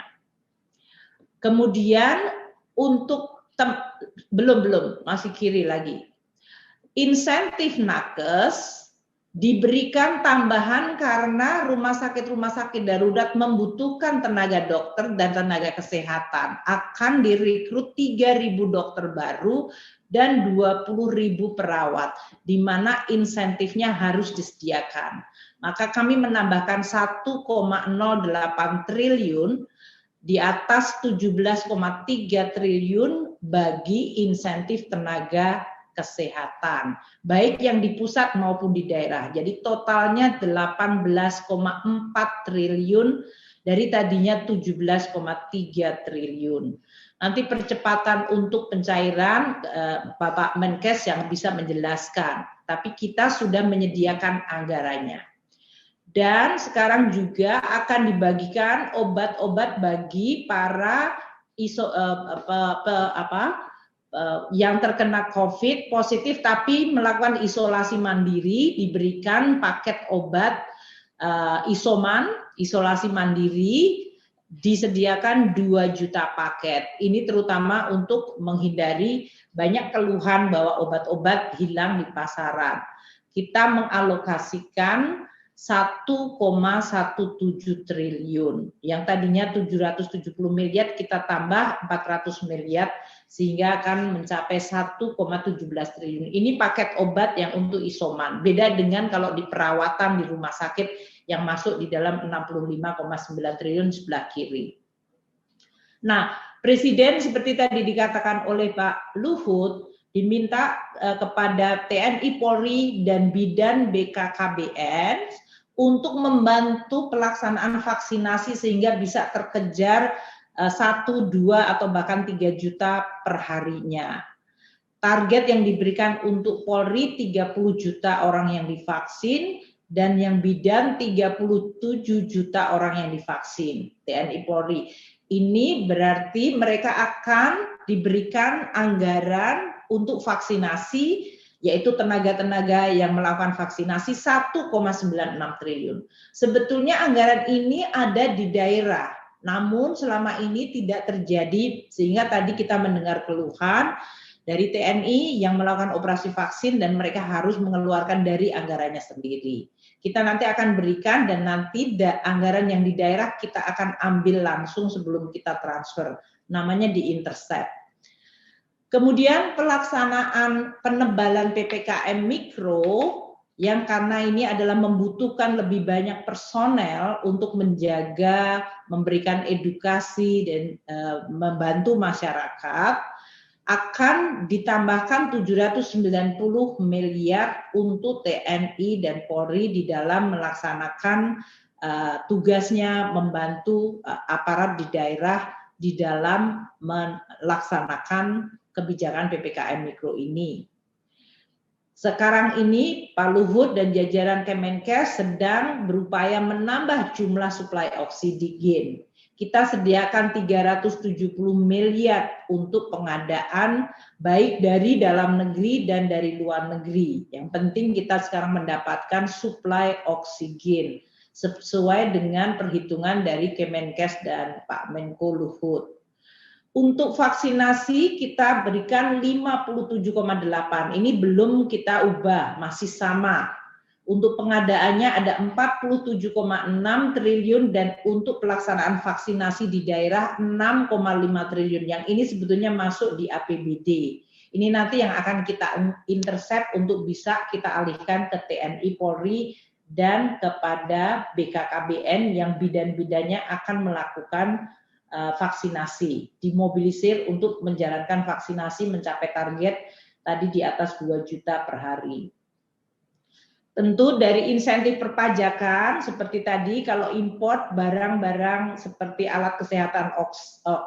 Kemudian untuk belum masih kiri lagi. Insentif nakes diberikan tambahan karena rumah sakit darurat membutuhkan tenaga dokter dan tenaga kesehatan. Akan direkrut 3.000 dokter baru dan 20.000 perawat, di mana insentifnya harus disediakan. Maka kami menambahkan 1,08 triliun di atas 17,3 triliun bagi insentif tenaga kesehatan, baik yang di pusat maupun di daerah. Jadi totalnya 18,4 triliun dari tadinya 17,3 triliun. Nanti percepatan untuk pencairan Bapak Menkes yang bisa menjelaskan, tapi kita sudah menyediakan anggarannya. Dan sekarang juga akan dibagikan obat-obat bagi para yang terkena COVID positif tapi melakukan isolasi mandiri, diberikan paket obat isoman, isolasi mandiri, disediakan 2 juta paket. Ini terutama untuk menghindari banyak keluhan bahwa obat-obat hilang di pasaran. Kita mengalokasikan 1,17 triliun. Yang tadinya 770 miliar kita tambah 400 miliar sehingga akan mencapai 1,17 triliun. Ini paket obat yang untuk isoman. Beda dengan kalau di perawatan di rumah sakit yang masuk di dalam 65,9 triliun sebelah kiri. Nah, Presiden seperti tadi dikatakan oleh Pak Luhut, diminta kepada TNI Polri dan Bidan BKKBN untuk membantu pelaksanaan vaksinasi sehingga bisa terkejar 1, 2, atau bahkan 3 juta per harinya. Target yang diberikan untuk Polri 30 juta orang yang divaksin, dan yang bidan 37 juta orang yang divaksin, TNI Polri. Ini berarti mereka akan diberikan anggaran untuk vaksinasi, yaitu tenaga-tenaga yang melakukan vaksinasi 1,96 triliun. Sebetulnya anggaran ini ada di daerah, namun selama ini tidak terjadi, sehingga tadi kita mendengar keluhan dari TNI yang melakukan operasi vaksin dan mereka harus mengeluarkan dari anggarannya sendiri. Kita nanti akan berikan dan nanti anggaran yang di daerah kita akan ambil langsung sebelum kita transfer. Namanya di intercept. Kemudian pelaksanaan penebalan PPKM Mikro yang karena ini adalah membutuhkan lebih banyak personel untuk menjaga, memberikan edukasi dan membantu masyarakat, akan ditambahkan 790 miliar untuk TNI dan Polri di dalam melaksanakan tugasnya membantu aparat di daerah di dalam melaksanakan kebijakan PPKM Mikro ini. Sekarang ini Pak Luhut dan jajaran Kemenkes sedang berupaya menambah jumlah suplai oksigen. Kita sediakan 370 miliar untuk pengadaan baik dari dalam negeri dan dari luar negeri. Yang penting kita sekarang mendapatkan suplai oksigen sesuai dengan perhitungan dari Kemenkes dan Pak Menko Luhut. Untuk vaksinasi kita berikan 57,8. Ini belum kita ubah, masih sama. Untuk pengadaannya ada 47,6 triliun dan untuk pelaksanaan vaksinasi di daerah 6,5 triliun. Yang ini sebetulnya masuk di APBD. Ini nanti yang akan kita intercept untuk bisa kita alihkan ke TNI Polri dan kepada BKKBN yang bidan-bidannya akan melakukan vaksinasi. Dimobilisir untuk menjalankan vaksinasi mencapai target tadi di atas 2 juta per hari. Tentu dari insentif perpajakan seperti tadi kalau import barang-barang seperti alat kesehatan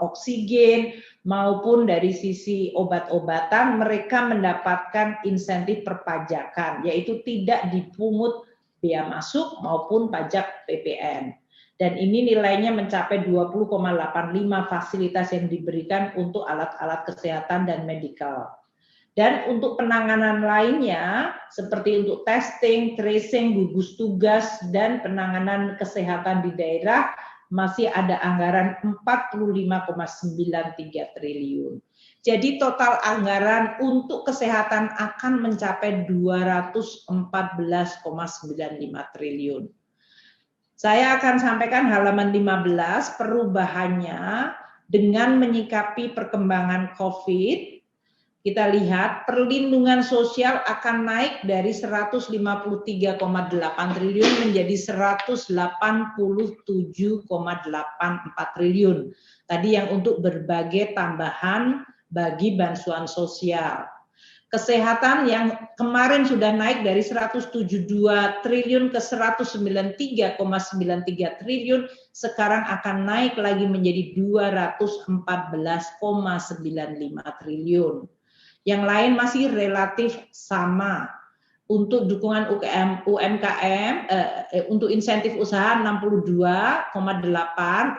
oksigen maupun dari sisi obat-obatan mereka mendapatkan insentif perpajakan yaitu tidak dipungut bea masuk maupun pajak PPN. Dan ini nilainya mencapai 20,85 fasilitas yang diberikan untuk alat-alat kesehatan dan medikal. Dan untuk penanganan lainnya, seperti untuk testing, tracing, gugus tugas, dan penanganan kesehatan di daerah, masih ada anggaran 45,93 triliun. Jadi total anggaran untuk kesehatan akan mencapai 214,95 triliun. Saya akan sampaikan halaman 15, perubahannya dengan menyikapi perkembangan COVID. Kita lihat perlindungan sosial akan naik dari 153,8 triliun menjadi 187,84 triliun. Tadi yang untuk berbagai tambahan bagi bantuan sosial. Kesehatan yang kemarin sudah naik dari 172 triliun ke 193,93 triliun, sekarang akan naik lagi menjadi 214,95 triliun. Yang lain masih relatif sama. Untuk dukungan UMKM, untuk insentif usaha 62,8,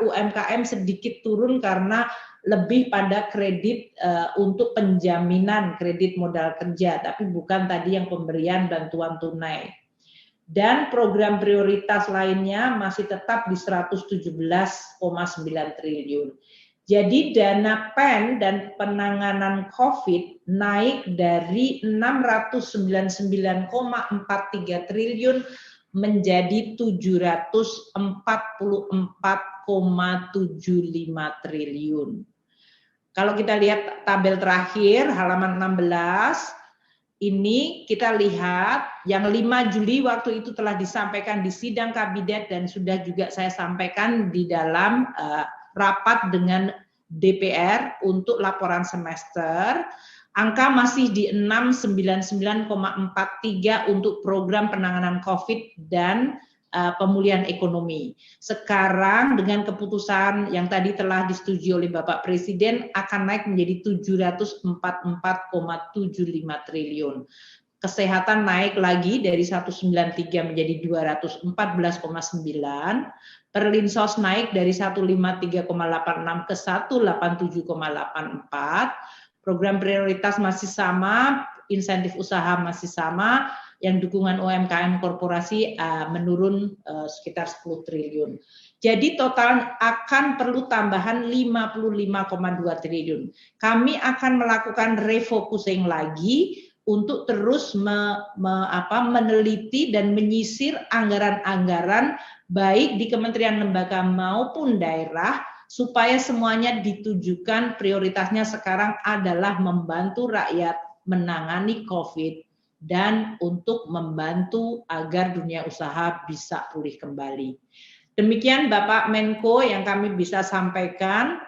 UMKM sedikit turun karena lebih pada kredit untuk penjaminan kredit modal kerja, tapi bukan tadi yang pemberian bantuan tunai. Dan program prioritas lainnya masih tetap di 117,9 triliun. Jadi dana PEN dan penanganan COVID naik dari 699,43 triliun menjadi 744,75 triliun. Kalau kita lihat tabel terakhir halaman 16, ini kita lihat yang 5 Juli waktu itu telah disampaikan di sidang kabinet dan sudah juga saya sampaikan di dalam rapat dengan DPR untuk laporan semester, angka masih di 699,43 untuk program penanganan COVID dan pemulihan ekonomi. Sekarang dengan keputusan yang tadi telah disetujui oleh Bapak Presiden akan naik menjadi 744,75 triliun. Kesehatan naik lagi dari 193 menjadi 214,9. Perlinsos naik dari 153,86 ke 187,84. Program prioritas masih sama, insentif usaha masih sama, yang dukungan UMKM korporasi menurun sekitar 10 triliun. Jadi total akan perlu tambahan 55,2 triliun. Kami akan melakukan refocusing lagi untuk terus meneliti dan menyisir anggaran-anggaran baik di kementerian lembaga maupun daerah supaya semuanya ditujukan prioritasnya sekarang adalah membantu rakyat menangani COVID dan untuk membantu agar dunia usaha bisa pulih kembali. Demikian Bapak Menko yang kami bisa sampaikan.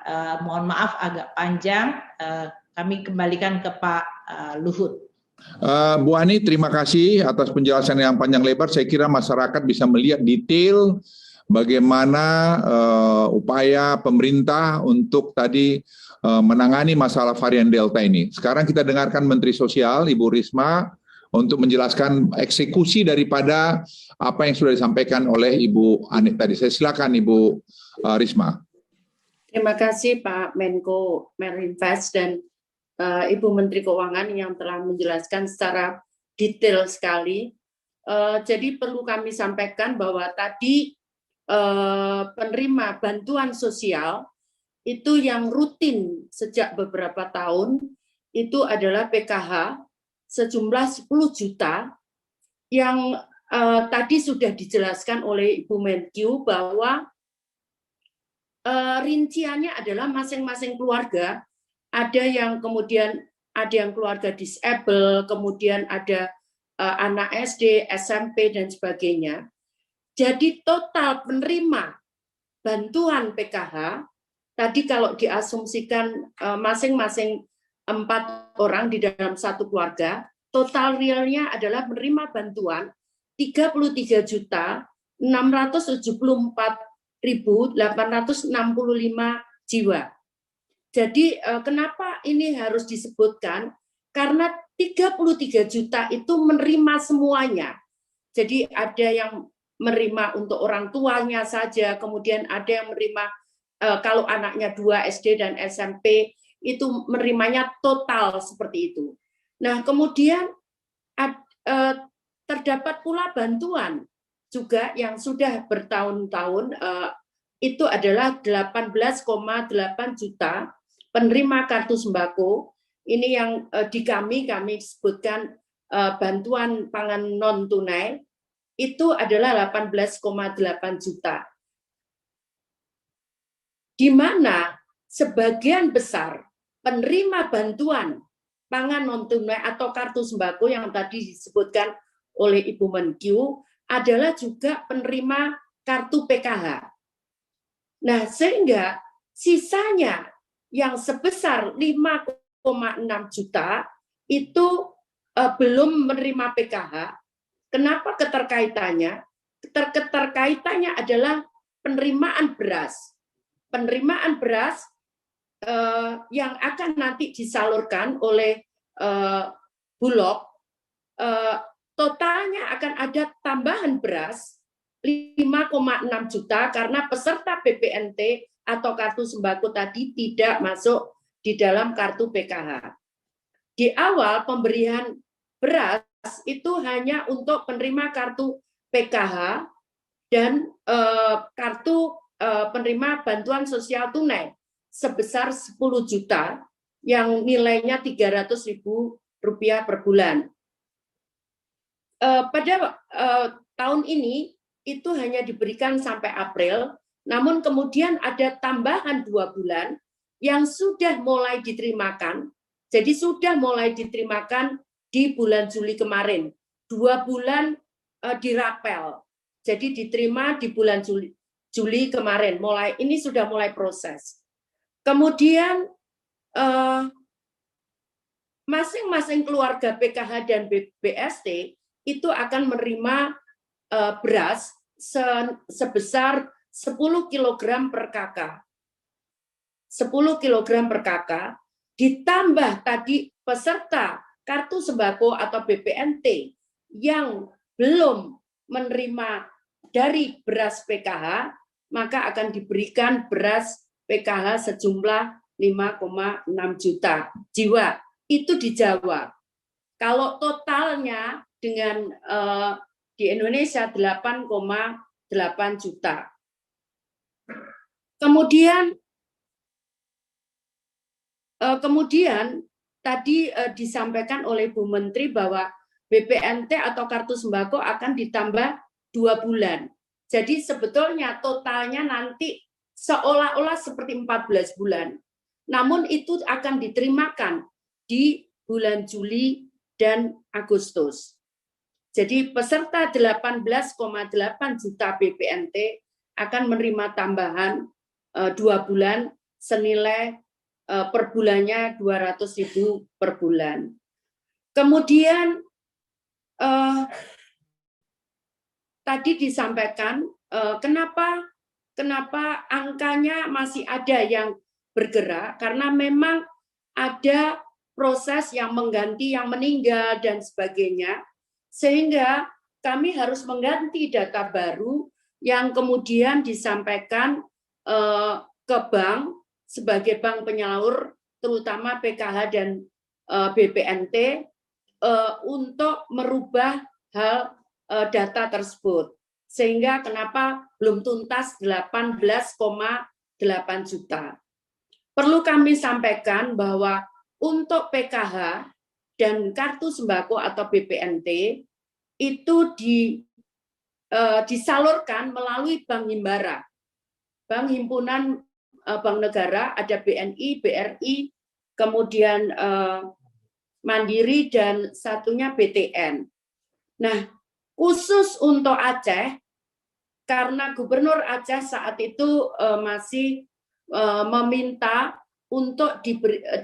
Mohon maaf agak panjang. Kami kembalikan ke Pak Luhut. Bu Ani, terima kasih atas penjelasan yang panjang lebar. Saya kira masyarakat bisa melihat detail bagaimana upaya pemerintah untuk tadi menangani masalah varian Delta ini. Sekarang kita dengarkan Menteri Sosial, Ibu Risma, untuk menjelaskan eksekusi daripada apa yang sudah disampaikan oleh Ibu Ani tadi. Saya silakan Ibu Risma. Terima kasih Pak Menko Marinvest dan Ibu Menteri Keuangan yang telah menjelaskan secara detail sekali. Jadi perlu kami sampaikan bahwa tadi penerima bantuan sosial itu yang rutin sejak beberapa tahun itu adalah PKH sejumlah 10 juta yang tadi sudah dijelaskan oleh Ibu Menkyu bahwa rinciannya adalah masing-masing keluarga. Ada yang kemudian ada yang keluarga disable, kemudian ada anak SD, SMP dan sebagainya. Jadi total penerima bantuan PKH tadi kalau diasumsikan masing-masing 4 orang di dalam satu keluarga, total realnya adalah menerima bantuan 33.674.865 jiwa. Jadi kenapa ini harus disebutkan? Karena 33 juta itu menerima semuanya. Jadi ada yang menerima untuk orang tuanya saja, kemudian ada yang menerima kalau anaknya 2 SD dan SMP itu menerimanya total seperti itu. Nah, kemudian terdapat pula bantuan juga yang sudah bertahun-tahun itu adalah 18,8 juta penerima kartu sembako. Ini yang di kami sebutkan bantuan pangan non tunai itu adalah 18,8 juta. Di mana sebagian besar penerima bantuan pangan non tunai atau kartu sembako yang tadi disebutkan oleh Ibu Menkyu adalah juga penerima kartu PKH. Nah, sehingga sisanya yang sebesar 5,6 juta itu belum menerima PKH. Kenapa keterkaitannya? Keterkaitannya adalah penerimaan beras. Penerimaan beras yang akan nanti disalurkan oleh Bulog, totalnya akan ada tambahan beras 5,6 juta karena peserta BPNT atau kartu sembako tadi tidak masuk di dalam kartu PKH. Di awal pemberian beras itu hanya untuk penerima kartu PKH dan kartu penerima bantuan sosial tunai sebesar 10 juta yang nilainya Rp300.000 per bulan. Pada tahun ini itu hanya diberikan sampai April, namun kemudian ada tambahan 2 bulan yang sudah mulai diterimakan. Jadi sudah mulai diterimakan di bulan Juli kemarin. 2 bulan dirapel. Jadi diterima di bulan Juli kemarin. Ini sudah mulai proses. Kemudian masing-masing keluarga PKH dan BST itu akan menerima beras sebesar 10 kg per kakak. 10 kg per kakak, ditambah tadi peserta kartu sembako atau BPNT yang belum menerima dari beras PKH, maka akan diberikan beras PKH sejumlah 5,6 juta jiwa. Itu di Jawa. Kalau totalnya dengan di Indonesia 8,8 juta. Kemudian tadi disampaikan oleh Bu Menteri bahwa BPNT atau kartu sembako akan ditambah 2 bulan. Jadi sebetulnya totalnya nanti seolah-olah seperti 14 bulan. Namun itu akan diterimakan di bulan Juli dan Agustus. Jadi peserta 18,8 juta BPNT akan menerima tambahan 2 bulan senilai per bulannya 200.000 per bulan. Kemudian tadi disampaikan kenapa angkanya masih ada yang bergerak, karena memang ada proses yang mengganti yang meninggal dan sebagainya, sehingga kami harus mengganti data baru yang kemudian disampaikan ke bank sebagai bank penyalur, terutama PKH dan BPNT, untuk merubah hal data tersebut. Sehingga kenapa belum tuntas 18,8 juta. Perlu kami sampaikan bahwa untuk PKH dan kartu sembako atau BPNT itu disalurkan melalui Bank Himbara. Bank Himpunan Bank Negara, ada BNI, BRI, kemudian Mandiri, dan satunya BTN. Nah, khusus untuk Aceh, karena Gubernur Aceh saat itu masih meminta untuk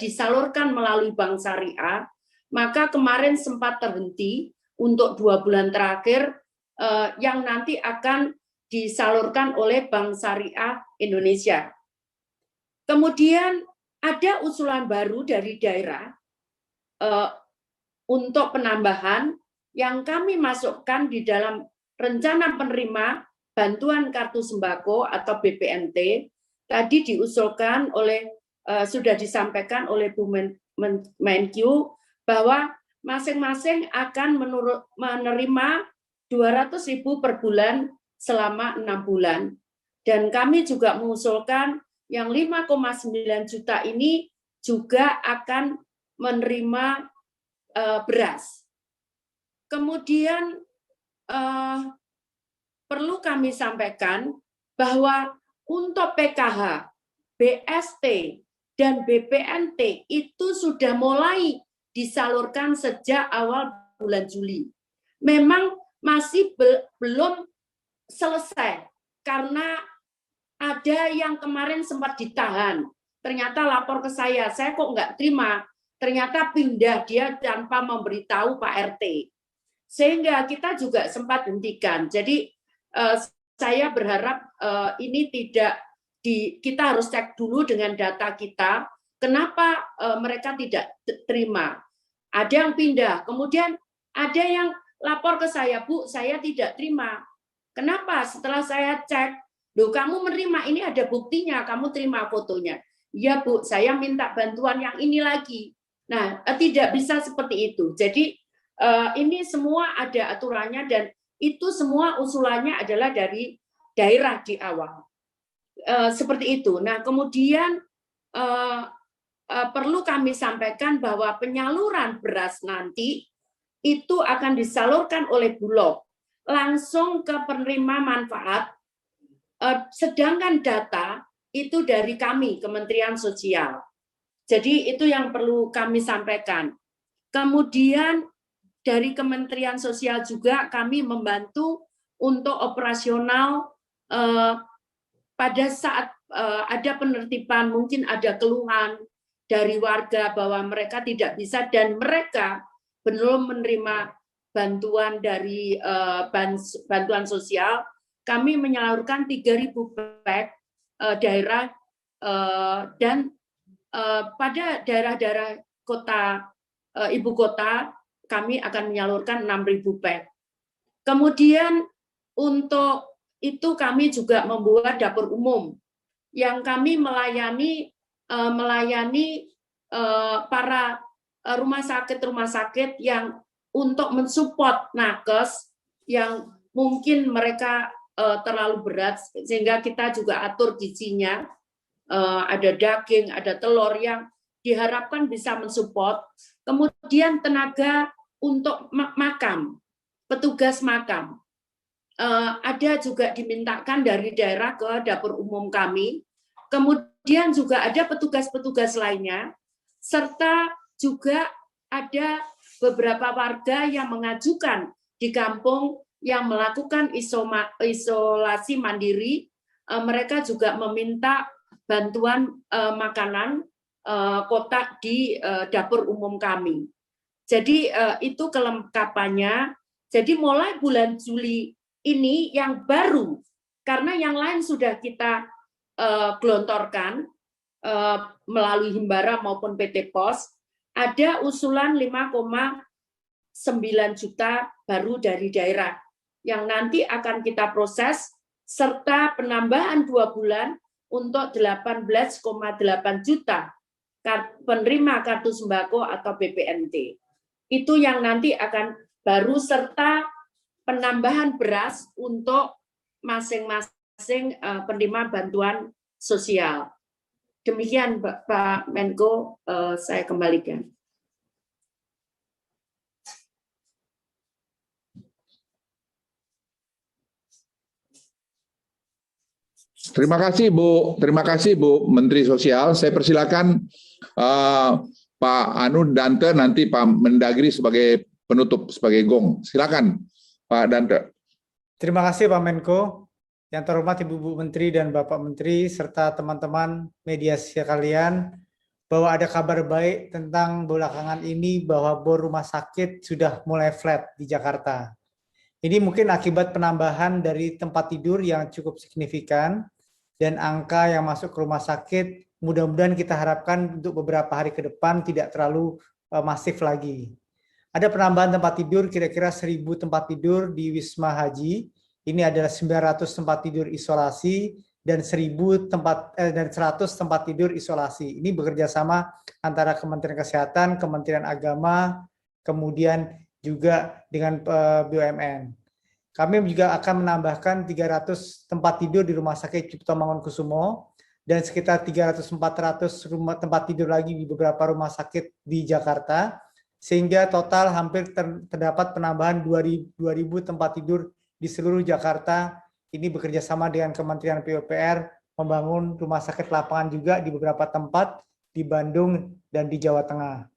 disalurkan melalui Bank Syariah, maka kemarin sempat terhenti untuk 2 bulan terakhir yang nanti akan disalurkan oleh Bank Syariah Indonesia. Kemudian ada usulan baru dari daerah untuk penambahan yang kami masukkan di dalam rencana penerima bantuan kartu sembako atau BPNT. Tadi diusulkan oleh sudah disampaikan oleh Bu Menkyu bahwa masing-masing akan menerima 200.000 per bulan selama 6 bulan. Dan kami juga mengusulkan yang 5,9 juta ini juga akan menerima beras. Kemudian perlu kami sampaikan bahwa untuk PKH, BST, dan BPNT itu sudah mulai disalurkan sejak awal bulan Juli. Memang masih belum selesai karena ada yang kemarin sempat ditahan. Ternyata lapor ke saya kok nggak terima. Ternyata pindah dia tanpa memberitahu Pak RT. Sehingga kita juga sempat hentikan. Jadi saya berharap ini tidak kita harus cek dulu dengan data kita. Kenapa mereka tidak terima? Ada yang pindah. Kemudian ada yang lapor ke saya, Bu, saya tidak terima. Kenapa? Setelah saya cek, loh, kamu menerima, ini ada buktinya, kamu terima fotonya. Ya Bu, saya minta bantuan yang ini lagi. Nah, tidak bisa seperti itu. Jadi ini semua ada aturannya dan itu semua usulannya adalah dari daerah di awal. Seperti itu. Nah, kemudian perlu kami sampaikan bahwa penyaluran beras nanti itu akan disalurkan oleh Bulog langsung ke penerima manfaat, sedangkan data itu dari kami, Kementerian Sosial. Jadi itu yang perlu kami sampaikan. Kemudian dari Kementerian Sosial juga kami membantu untuk operasional pada saat ada penertiban, mungkin ada keluhan dari warga bahwa mereka tidak bisa dan mereka belum menerima bantuan dari bantuan sosial, kami menyalurkan 3.000 pack daerah dan pada daerah-daerah kota ibu kota kami akan menyalurkan 6.000 pack. Kemudian untuk itu kami juga membuat dapur umum yang kami melayani para rumah sakit yang untuk mensupport nakes yang mungkin mereka terlalu berat, sehingga kita juga atur gizinya, ada daging, ada telur yang diharapkan bisa mensupport. Kemudian tenaga untuk makam, petugas makam, ada juga dimintakan dari daerah ke dapur umum kami. Kemudian juga ada petugas-petugas lainnya, serta juga ada beberapa warga yang mengajukan di kampung yang melakukan isolasi mandiri. Mereka juga meminta bantuan makanan kotak di dapur umum kami. Jadi itu kelengkapannya. Jadi mulai bulan Juli ini yang baru, karena yang lain sudah kita gelontorkan melalui Himbara maupun PT Pos, ada usulan 5,9 juta baru dari daerah yang nanti akan kita proses, serta penambahan 2 bulan untuk 18,8 juta penerima kartu sembako atau BPNT. Itu yang nanti akan baru, serta penambahan beras untuk masing-masing penerima bantuan sosial. Demikian Pak Menko, saya kembalikan. Terima kasih Bu Menteri Sosial. Saya persilakan Pak Anu Dante, nanti Pak Mendagri sebagai penutup, sebagai gong. Silakan Pak Dante. Terima kasih Pak Menko. Yang terhormat Ibu Menteri dan Bapak Menteri serta teman-teman media sekalian, bahwa ada kabar baik tentang belakangan ini bahwa bor rumah sakit sudah mulai flat di Jakarta. Ini mungkin akibat penambahan dari tempat tidur yang cukup signifikan dan angka yang masuk ke rumah sakit mudah-mudahan kita harapkan untuk beberapa hari ke depan tidak terlalu masif lagi. Ada penambahan tempat tidur, kira-kira 1.000 tempat tidur di Wisma Haji. Ini adalah 900 tempat tidur isolasi dan 100 tempat tidur isolasi. Ini bekerja sama antara Kementerian Kesehatan, Kementerian Agama, kemudian juga dengan BUMN. Kami juga akan menambahkan 300 tempat tidur di Rumah Sakit Cipto Mangunkusumo dan sekitar 300-400 tempat tidur lagi di beberapa rumah sakit di Jakarta, sehingga total hampir terdapat penambahan 2.000 tempat tidur di seluruh Jakarta. Ini bekerja sama dengan Kementerian PUPR membangun rumah sakit lapangan juga di beberapa tempat di Bandung dan di Jawa Tengah.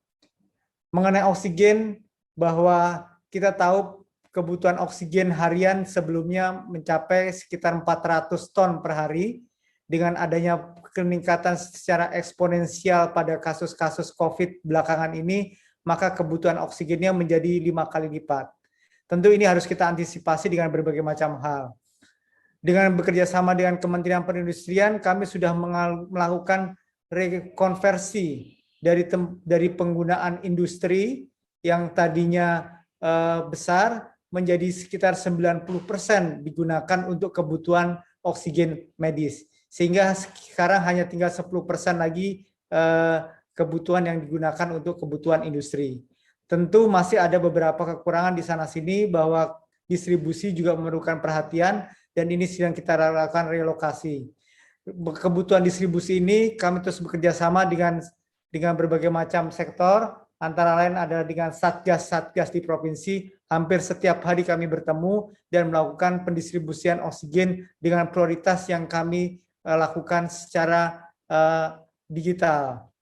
Mengenai oksigen, bahwa kita tahu kebutuhan oksigen harian sebelumnya mencapai sekitar 400 ton per hari. Dengan adanya peningkatan secara eksponensial pada kasus-kasus COVID belakangan ini, maka kebutuhan oksigennya menjadi 5 kali lipat. Tentu ini harus kita antisipasi dengan berbagai macam hal. Dengan bekerja sama dengan Kementerian Perindustrian, kami sudah melakukan rekonversi dari penggunaan industri yang tadinya besar menjadi sekitar 90% digunakan untuk kebutuhan oksigen medis. Sehingga sekarang hanya tinggal 10% lagi kebutuhan yang digunakan untuk kebutuhan industri. Tentu masih ada beberapa kekurangan di sana-sini, bahwa distribusi juga memerlukan perhatian dan ini sedang kita lakukan relokasi. Kebutuhan distribusi ini kami terus bekerja sama dengan berbagai macam sektor, antara lain adalah dengan satgas-satgas di provinsi. Hampir setiap hari kami bertemu dan melakukan pendistribusian oksigen dengan prioritas yang kami lakukan secara digital.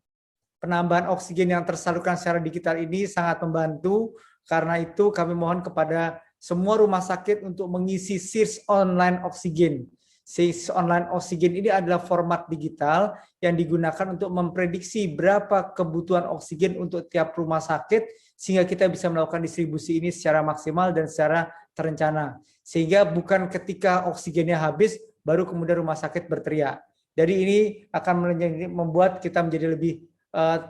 Penambahan oksigen yang tersalurkan secara digital ini sangat membantu, karena itu kami mohon kepada semua rumah sakit untuk mengisi SIRS online oksigen. SIRS online oksigen ini adalah format digital yang digunakan untuk memprediksi berapa kebutuhan oksigen untuk tiap rumah sakit, sehingga kita bisa melakukan distribusi ini secara maksimal dan secara terencana. Sehingga bukan ketika oksigennya habis, baru kemudian rumah sakit berteriak. Jadi ini akan membuat kita menjadi lebih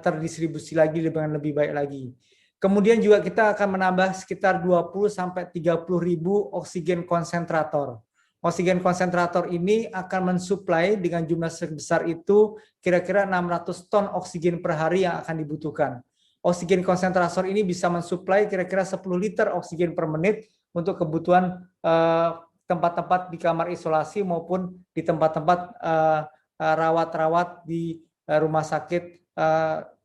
terdistribusi lagi dengan lebih baik lagi. Kemudian juga kita akan menambah sekitar 20-30 ribu oksigen konsentrator. Oksigen konsentrator ini akan mensuplai dengan jumlah sebesar itu kira-kira 600 ton oksigen per hari yang akan dibutuhkan. Oksigen konsentrator ini bisa mensuplai kira-kira 10 liter oksigen per menit untuk kebutuhan tempat-tempat di kamar isolasi maupun di tempat-tempat rawat-rawat di rumah sakit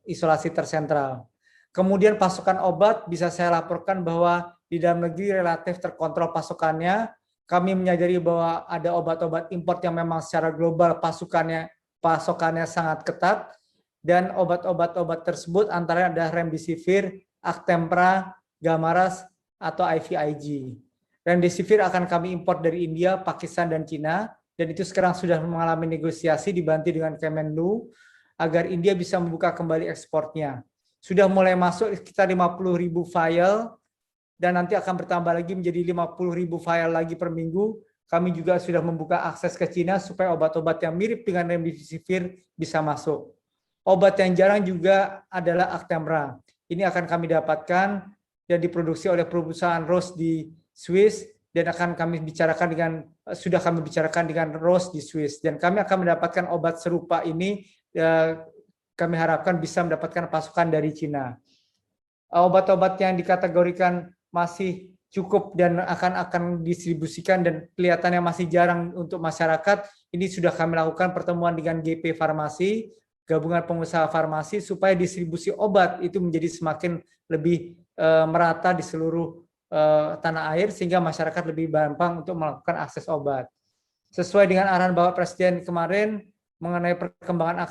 isolasi tersentral. Kemudian pasokan obat bisa saya laporkan bahwa di dalam negeri relatif terkontrol pasokannya. Kami menyadari bahwa ada obat-obat impor yang memang secara global pasokannya sangat ketat, dan obat-obat tersebut antara ada Remdesivir, Actempra, Gamaras, atau IVIG. Remdesivir akan kami impor dari India, Pakistan, dan Cina, dan itu sekarang sudah mengalami negosiasi dibantu dengan Kemenlu agar India bisa membuka kembali ekspornya. Sudah mulai masuk sekitar 50.000 vial, dan nanti akan bertambah lagi menjadi 50.000 vial lagi per minggu. Kami juga sudah membuka akses ke Cina supaya obat-obat yang mirip dengan Remdesivir bisa masuk. Obat yang jarang juga adalah Actemra. Ini akan kami dapatkan dan diproduksi oleh perusahaan Roche di Swiss, dan sudah kami bicarakan dengan Roche di Swiss, dan kami akan mendapatkan obat serupa ini. Kami harapkan bisa mendapatkan pasokan dari Cina. Obat-obat yang dikategorikan masih cukup dan akan distribusikan dan kelihatannya masih jarang untuk masyarakat, ini sudah kami lakukan pertemuan dengan GP Farmasi, gabungan pengusaha farmasi, supaya distribusi obat itu menjadi semakin lebih merata di seluruh tanah air, sehingga masyarakat lebih gampang untuk melakukan akses obat. Sesuai dengan arahan Bapak Presiden kemarin mengenai perkembangan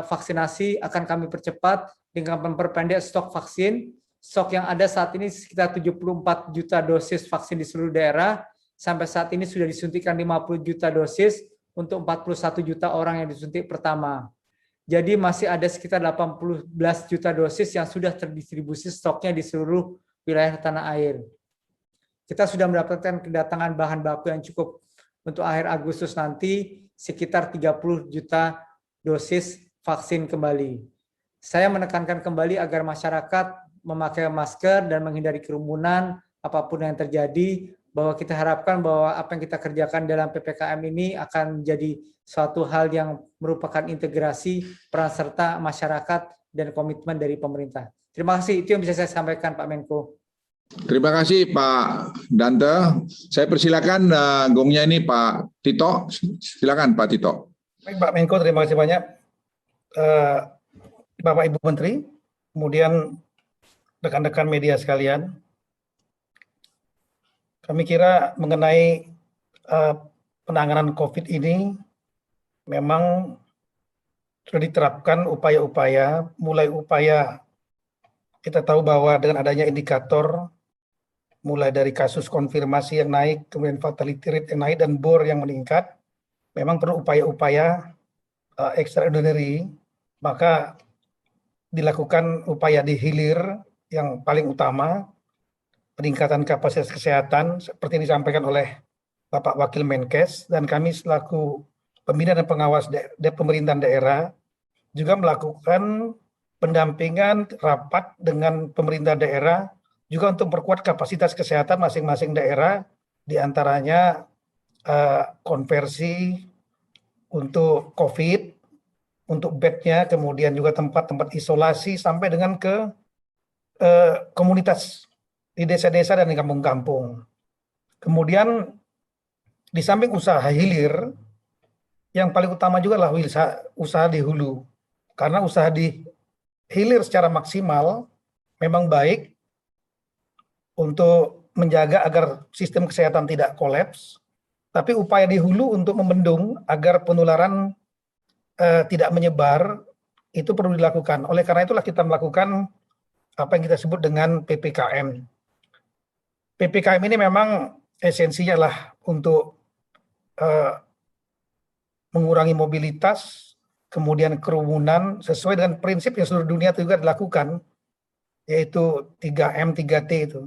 vaksinasi, akan kami percepat dengan memperpendek stok vaksin. Stok yang ada saat ini sekitar 74 juta dosis vaksin di seluruh daerah. Sampai saat ini sudah disuntikan 50 juta dosis untuk 41 juta orang yang disuntik pertama. Jadi masih ada sekitar 18 juta dosis yang sudah terdistribusi stoknya di seluruh wilayah tanah air. Kita sudah mendapatkan kedatangan bahan baku yang cukup untuk akhir Agustus nanti, sekitar 30 juta dosis vaksin kembali. Saya menekankan kembali agar masyarakat memakai masker dan menghindari kerumunan apapun yang terjadi, bahwa kita harapkan bahwa apa yang kita kerjakan dalam PPKM ini akan menjadi suatu hal yang merupakan integrasi peran serta masyarakat dan komitmen dari pemerintah. Terima kasih, itu yang bisa saya sampaikan Pak Menko. Terima kasih Pak Dante. Saya persilakan gongnya ini Pak Tito. Silakan Pak Tito. Baik Pak Menko, terima kasih banyak. Bapak Ibu Menteri, kemudian rekan-rekan media sekalian, kami kira mengenai penanganan COVID ini memang sudah diterapkan upaya-upaya, mulai upaya kita tahu bahwa dengan adanya indikator, mulai dari kasus konfirmasi yang naik, kemudian fatality rate yang naik, dan BOR yang meningkat, memang perlu upaya-upaya extraordinary, maka dilakukan upaya di hilir yang paling utama, peningkatan kapasitas kesehatan seperti yang disampaikan oleh Bapak Wakil Menkes, dan kami selaku pembina dan pengawas pemerintahan daerah juga melakukan pendampingan rapat dengan pemerintah daerah juga untuk memperkuat kapasitas kesehatan masing-masing daerah, diantaranya konversi untuk COVID, untuk bednya, kemudian juga tempat-tempat isolasi sampai dengan ke komunitas di desa-desa dan di kampung-kampung. Kemudian di samping usaha hilir, yang paling utama juga adalah usaha di hulu. Karena usaha di hilir secara maksimal memang baik untuk menjaga agar sistem kesehatan tidak kolaps, tapi upaya di hulu untuk membendung agar penularan tidak menyebar itu perlu dilakukan. Oleh karena itulah kita melakukan apa yang kita sebut dengan PPKM. PPKM ini memang esensinya lah untuk mengurangi mobilitas, kemudian kerumunan, sesuai dengan prinsip yang seluruh dunia juga dilakukan, yaitu 3M, 3T itu.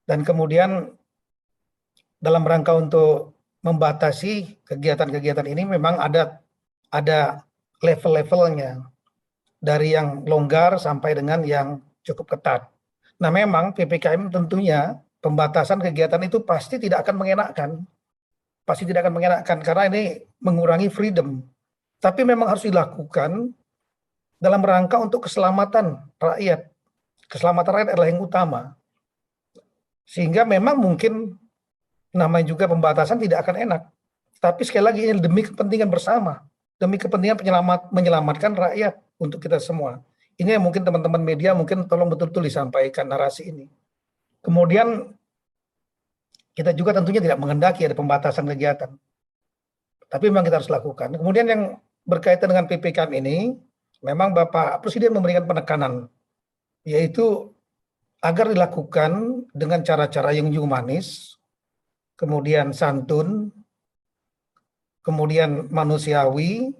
Dan kemudian dalam rangka untuk membatasi kegiatan-kegiatan ini memang ada level-levelnya. dari yang longgar sampai dengan yang cukup ketat. Nah, memang PPKM tentunya pembatasan kegiatan itu pasti tidak akan mengenakan. Pasti tidak akan mengenakan karena ini mengurangi freedom. Tapi memang harus dilakukan dalam rangka untuk keselamatan rakyat. Keselamatan rakyat adalah yang utama. Sehingga memang mungkin namanya juga pembatasan tidak akan enak. Tapi sekali lagi ini demi kepentingan bersama, demi kepentingan menyelamatkan rakyat untuk kita semua. Ini yang mungkin teman-teman media mungkin tolong betul-betul disampaikan narasi ini. Kemudian kita juga tentunya tidak menghendaki ada pembatasan kegiatan. Tapi memang kita harus lakukan. Kemudian yang berkaitan dengan PPKM ini, memang Bapak Presiden memberikan penekanan, yaitu agar dilakukan dengan cara-cara yang humanis, kemudian santun, kemudian manusiawi,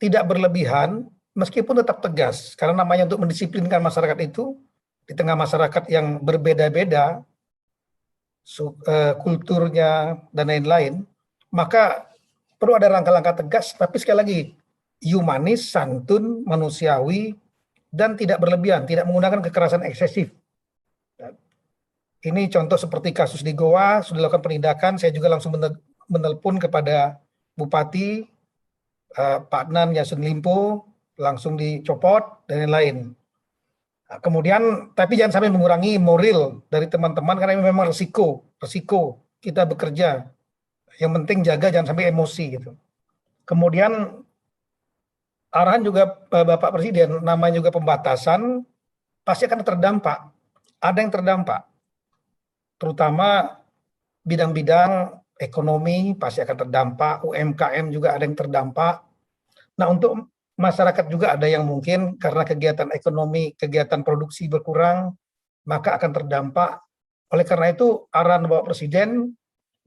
tidak berlebihan, meskipun tetap tegas. Karena namanya untuk mendisiplinkan masyarakat itu, di tengah masyarakat yang berbeda-beda, kulturnya, dan lain-lain, maka perlu ada langkah-langkah tegas, tapi sekali lagi, humanis, santun, manusiawi, dan tidak berlebihan, tidak menggunakan kekerasan eksesif. Ini contoh seperti kasus di Goa, sudah dilakukan penindakan, saya juga langsung menelpon kepada Bupati, Pak Adnan Yassin Limpo, langsung dicopot, dan lain-lain. Nah, kemudian, tapi jangan sampai mengurangi moral dari teman-teman, karena ini memang resiko kita bekerja. Yang penting jaga, jangan sampai emosi gitu. Kemudian, arahan juga Bapak Presiden, namanya juga pembatasan, pasti akan terdampak. Ada yang terdampak, terutama bidang-bidang ekonomi pasti akan terdampak, UMKM juga ada yang terdampak. Nah, untuk masyarakat juga ada yang mungkin karena kegiatan ekonomi, kegiatan produksi berkurang, maka akan terdampak. Oleh karena itu, arahan Bapak Presiden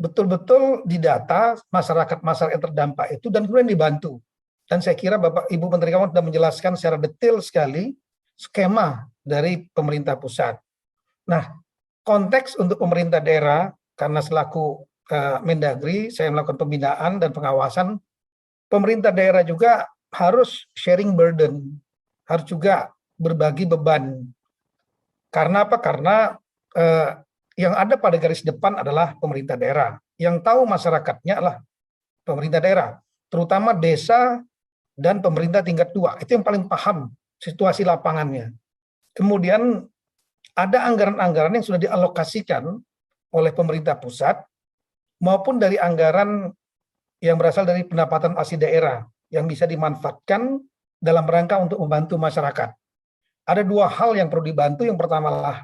betul-betul didata masyarakat yang terdampak itu dan kemudian dibantu. Dan saya kira Bapak Ibu Menteri Keuangan sudah menjelaskan secara detail sekali skema dari pemerintah pusat. Nah, konteks untuk pemerintah daerah, karena selaku Mendagri, saya melakukan pembinaan dan pengawasan, pemerintah daerah juga harus sharing burden, harus juga berbagi beban. Karena apa? Karena yang ada pada garis depan adalah pemerintah daerah. Yang tahu masyarakatnya adalah pemerintah daerah, terutama desa dan pemerintah tingkat 2. Itu yang paling paham situasi lapangannya. Kemudian ada anggaran-anggaran yang sudah dialokasikan oleh pemerintah pusat maupun dari anggaran yang berasal dari pendapatan asli daerah yang bisa dimanfaatkan dalam rangka untuk membantu masyarakat. Ada 2 hal yang perlu dibantu. Yang pertama adalah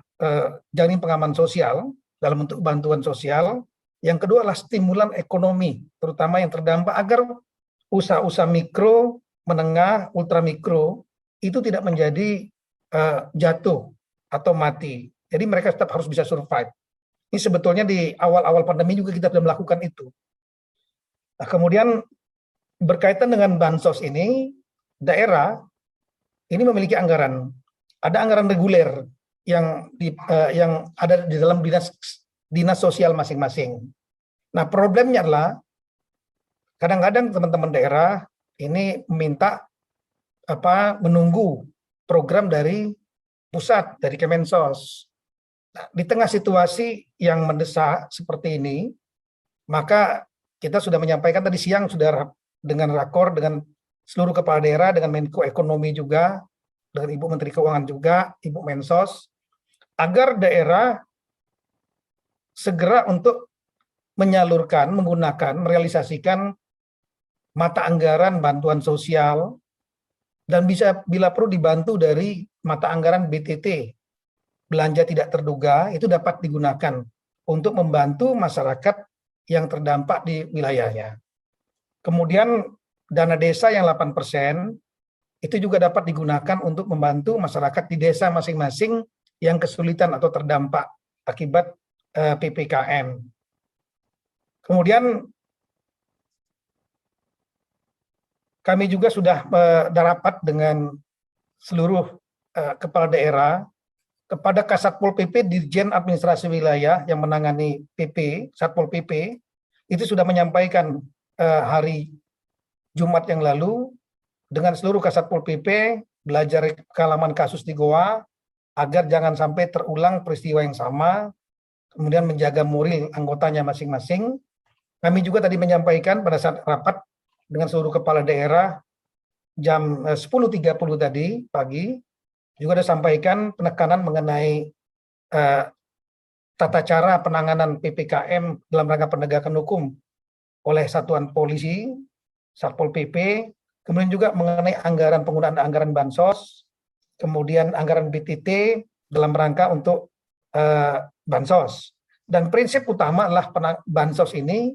jaring pengaman sosial dalam bentuk bantuan sosial. Yang kedua adalah stimulan ekonomi, terutama yang terdampak agar usaha-usaha mikro, menengah, ultramikro itu tidak menjadi jatuh atau mati. Jadi mereka tetap harus bisa survive. Ini sebetulnya di awal-awal pandemi juga kita sudah melakukan itu. Nah, kemudian berkaitan dengan bansos ini, daerah ini memiliki anggaran. Ada anggaran reguler yang ada di dalam dinas sosial masing-masing. Nah, problemnya adalah kadang-kadang teman-teman daerah ini meminta menunggu program dari pusat, dari Kemensos. Nah, di tengah situasi yang mendesak seperti ini, maka kita sudah menyampaikan tadi siang sudah dengan rakor dengan seluruh kepala daerah, dengan Menko Ekonomi juga, dengan Ibu Menteri Keuangan juga, Ibu Mensos, agar daerah segera untuk menyalurkan, menggunakan, merealisasikan mata anggaran bantuan sosial dan bisa bila perlu dibantu dari mata anggaran BTT, belanja tidak terduga, itu dapat digunakan untuk membantu masyarakat yang terdampak di wilayahnya. Kemudian dana desa yang 8% itu juga dapat digunakan untuk membantu masyarakat di desa masing-masing yang kesulitan atau terdampak akibat PPKM. Kemudian kami juga sudah rapat dengan seluruh kepala daerah kepada Kasatpol PP, Dirjen Administrasi Wilayah yang menangani PP, Satpol PP, itu sudah menyampaikan hari Jumat yang lalu dengan seluruh Kasatpol PP belajar pengalaman kasus di Goa agar jangan sampai terulang peristiwa yang sama, kemudian menjaga moral anggotanya masing-masing. Kami juga tadi menyampaikan pada saat rapat dengan seluruh kepala daerah jam 10.30 tadi pagi, juga ada sampaikan penekanan mengenai tata cara penanganan PPKM dalam rangka penegakan hukum oleh satuan polisi, Satpol PP, kemudian juga mengenai penggunaan anggaran bansos, kemudian anggaran BTT dalam rangka untuk bansos. Dan prinsip utama adalah bansos ini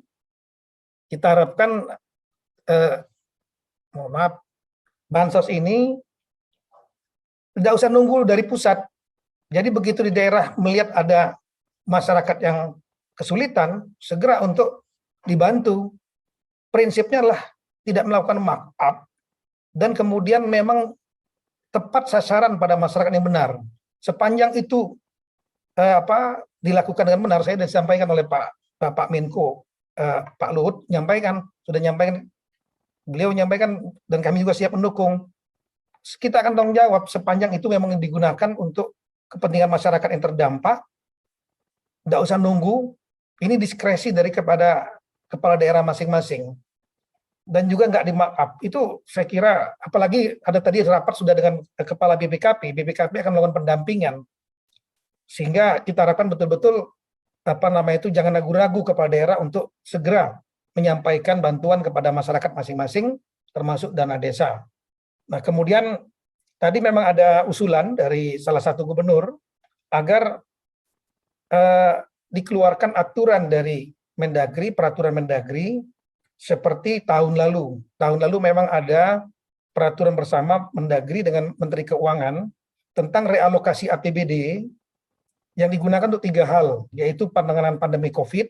kita harapkan bansos ini tidak usah nunggu dari pusat. Jadi begitu di daerah melihat ada masyarakat yang kesulitan, segera untuk dibantu. Prinsipnya adalah tidak melakukan markup dan kemudian memang tepat sasaran pada masyarakat yang benar. Sepanjang itu dilakukan dengan benar, saya sudah disampaikan oleh Pak Menko, Pak Luhut beliau menyampaikan dan kami juga siap mendukung. Kita akan tanggung jawab sepanjang itu memang digunakan untuk kepentingan masyarakat yang terdampak. Tidak usah nunggu, ini diskresi kepada kepala daerah masing-masing. Dan juga nggak di markup. Itu saya kira, apalagi ada tadi rapat sudah dengan kepala BPKP akan melakukan pendampingan. Sehingga kita harapkan betul-betul jangan ragu-ragu kepala daerah untuk segera menyampaikan bantuan kepada masyarakat masing-masing, termasuk dana desa. Nah, kemudian tadi memang ada usulan dari salah satu gubernur agar dikeluarkan aturan dari Mendagri, peraturan Mendagri seperti tahun lalu. Tahun lalu memang ada peraturan bersama Mendagri dengan Menteri Keuangan tentang realokasi APBD yang digunakan untuk 3 hal, yaitu penanganan pandemi COVID,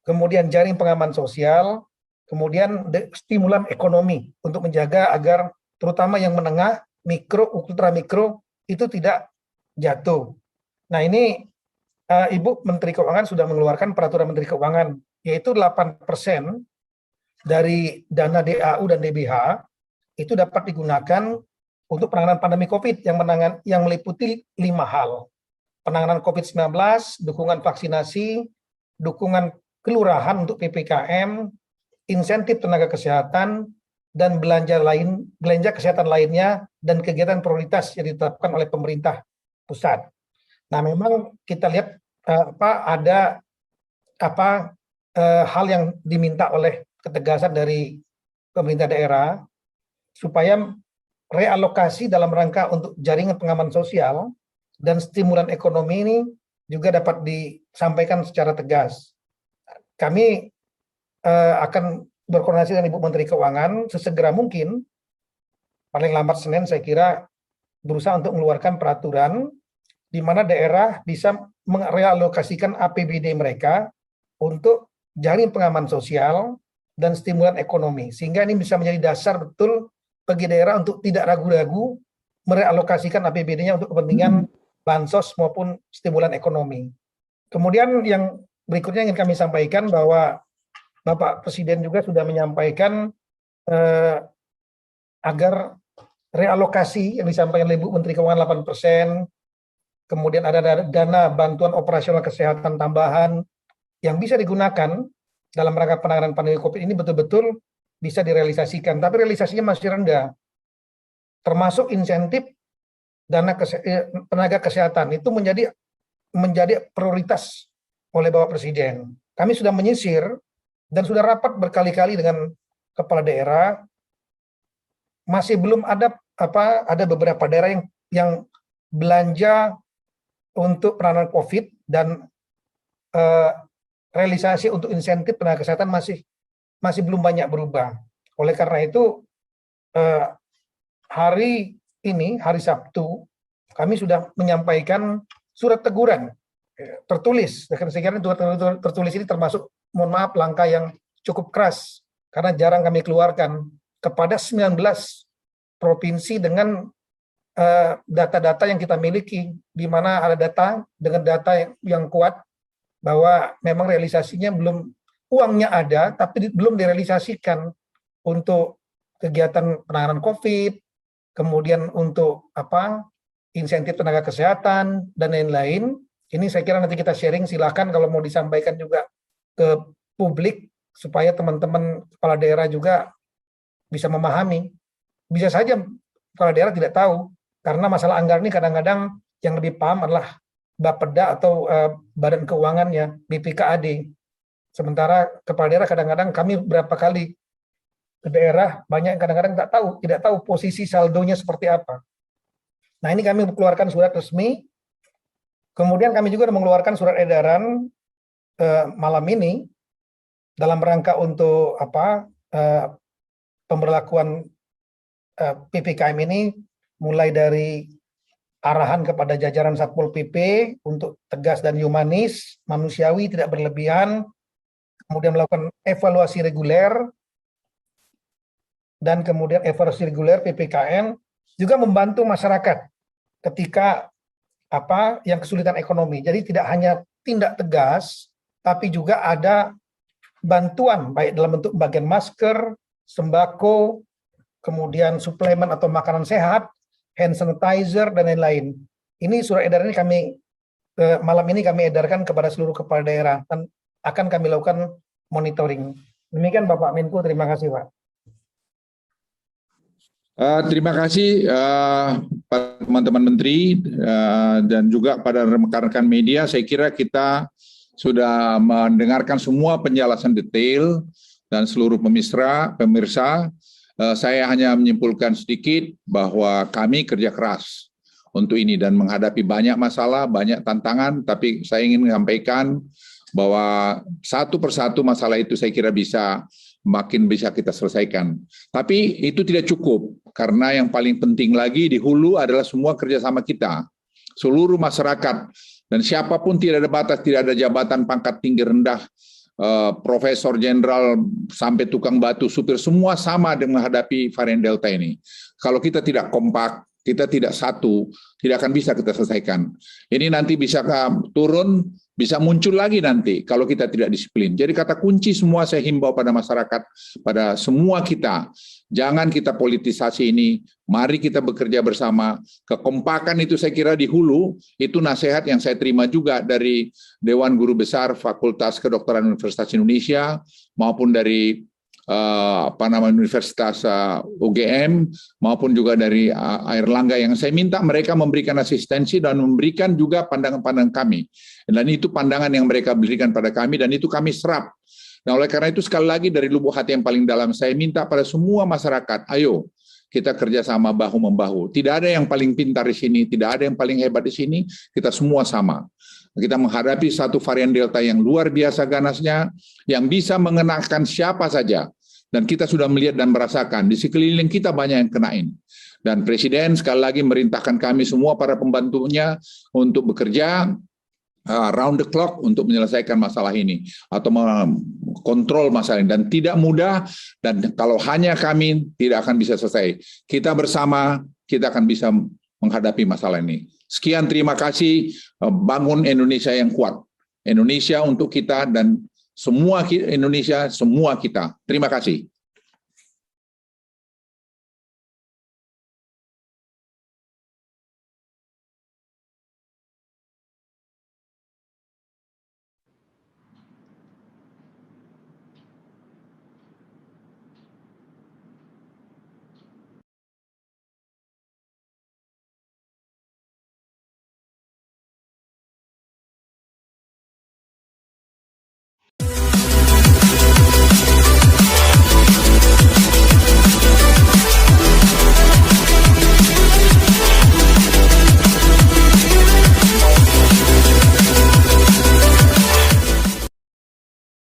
kemudian jaring pengaman sosial, kemudian stimulan ekonomi untuk menjaga agar terutama yang menengah, mikro, ultra mikro itu tidak jatuh. Nah, ini Ibu Menteri Keuangan sudah mengeluarkan peraturan Menteri Keuangan, yaitu 8% dari dana DAU dan DBH itu dapat digunakan untuk penanganan pandemi COVID yang meliputi 5 hal. Penanganan COVID-19, dukungan vaksinasi, dukungan kelurahan untuk PPKM, insentif tenaga kesehatan, dan belanja kesehatan lainnya, dan kegiatan prioritas yang ditetapkan oleh pemerintah pusat. Nah, memang kita lihat ada hal yang diminta oleh ketegasan dari pemerintah daerah supaya realokasi dalam rangka untuk jaringan pengaman sosial dan stimulan ekonomi ini juga dapat disampaikan secara tegas. Kami akan berkoordinasi dengan Ibu Menteri Keuangan sesegera mungkin, paling lambat Senin saya kira, berusaha untuk mengeluarkan peraturan di mana daerah bisa merealokasikan APBD mereka untuk jaring pengaman sosial dan stimulan ekonomi. Sehingga ini bisa menjadi dasar betul bagi daerah untuk tidak ragu-ragu merealokasikan APBD-nya untuk kepentingan bansos maupun stimulan ekonomi. Kemudian yang berikutnya ingin kami sampaikan bahwa Bapak Presiden juga sudah menyampaikan agar realokasi yang disampaikan oleh Ibu Menteri Keuangan 8%, kemudian ada dana bantuan operasional kesehatan tambahan yang bisa digunakan dalam rangka penanganan pandemi COVID ini betul-betul bisa direalisasikan, tapi realisasinya masih rendah. Termasuk insentif tenaga kesehatan itu menjadi prioritas oleh Bapak Presiden. Kami sudah menyisir dan sudah rapat berkali-kali dengan kepala daerah. Masih belum ada beberapa daerah yang belanja untuk penanganan COVID dan realisasi untuk insentif tenaga kesehatan masih belum banyak berubah. Oleh karena itu hari Sabtu kami sudah menyampaikan surat teguran tertulis. Saya kira surat tertulis ini termasuk, mohon maaf, langkah yang cukup keras karena jarang kami keluarkan kepada 19 provinsi dengan data-data yang kita miliki, di mana ada data yang kuat bahwa memang realisasinya uangnya ada tapi belum direalisasikan untuk kegiatan penanganan COVID, kemudian untuk insentif tenaga kesehatan dan lain-lain. Ini saya kira nanti kita sharing, silakan kalau mau disampaikan juga ke publik supaya teman-teman kepala daerah juga bisa memahami. Bisa saja kepala daerah tidak tahu, karena masalah anggaran ini kadang-kadang yang lebih paham adalah Bapeda atau Badan Keuangannya, BPKAD. Sementara kepala daerah kadang-kadang kami berapa kali ke daerah, banyak yang kadang-kadang tidak tahu posisi saldonya seperti apa. Nah, ini kami mengeluarkan surat resmi. Kemudian kami juga mengeluarkan surat edaran malam ini dalam rangka untuk pemberlakuan PPKM ini, mulai dari arahan kepada jajaran Satpol PP untuk tegas dan humanis, manusiawi, tidak berlebihan, kemudian melakukan evaluasi reguler, dan kemudian evaluasi reguler PPKM juga membantu masyarakat ketika yang kesulitan ekonomi. Jadi tidak hanya tindak tegas, tapi juga ada bantuan baik dalam bentuk bagian masker, sembako, kemudian suplemen atau makanan sehat, hand sanitizer, dan lain-lain. Ini surat edaran ini kami malam ini kami edarkan kepada seluruh kepala daerah dan akan kami lakukan monitoring. Demikian Bapak Menko, terima kasih Pak. Terima kasih pada teman-teman menteri dan juga pada rekan-rekan media. Saya kira kita sudah mendengarkan semua penjelasan detail dan seluruh pemirsa. Saya hanya menyimpulkan sedikit bahwa kami kerja keras untuk ini dan menghadapi banyak masalah, banyak tantangan, tapi saya ingin menyampaikan bahwa satu persatu masalah itu saya kira makin bisa kita selesaikan. Tapi itu tidak cukup, karena yang paling penting lagi di hulu adalah semua kerjasama kita, seluruh masyarakat, dan siapapun, tidak ada batas, tidak ada jabatan, pangkat tinggi rendah, profesor, jenderal, sampai tukang batu, supir, semua sama dengan menghadapi varian Delta ini. Kalau kita tidak kompak, kita tidak satu, tidak akan bisa kita selesaikan. Ini nanti bisa turun, bisa muncul lagi nanti kalau kita tidak disiplin. Jadi kata kunci semua saya himbau pada masyarakat, pada semua kita, jangan kita politisasi ini, mari kita bekerja bersama. Kekompakan itu saya kira di hulu, itu nasihat yang saya terima juga dari Dewan Guru Besar Fakultas Kedokteran Universitas Indonesia, maupun dari Universitas UGM, maupun juga dari Airlangga, yang saya minta mereka memberikan asistensi dan memberikan juga pandangan-pandangan kami. Dan itu pandangan yang mereka berikan pada kami, dan itu kami serap. Nah, oleh karena itu sekali lagi dari lubuk hati yang paling dalam, saya minta pada semua masyarakat, ayo kita kerjasama bahu-membahu. Tidak ada yang paling pintar di sini, tidak ada yang paling hebat di sini, kita semua sama. Kita menghadapi satu varian Delta yang luar biasa ganasnya, yang bisa mengenakan siapa saja. Dan kita sudah melihat dan merasakan, di sekeliling kita banyak yang kenain. Dan Presiden sekali lagi merintahkan kami semua para pembantunya untuk bekerja round the clock untuk menyelesaikan masalah ini, atau kontrol masalah ini. Dan tidak mudah, dan kalau hanya kami tidak akan bisa selesai. Kita bersama, kita akan bisa menghadapi masalah ini. Sekian, terima kasih. Bangun Indonesia yang kuat. Indonesia untuk kita, dan semua Indonesia, semua kita. Terima kasih.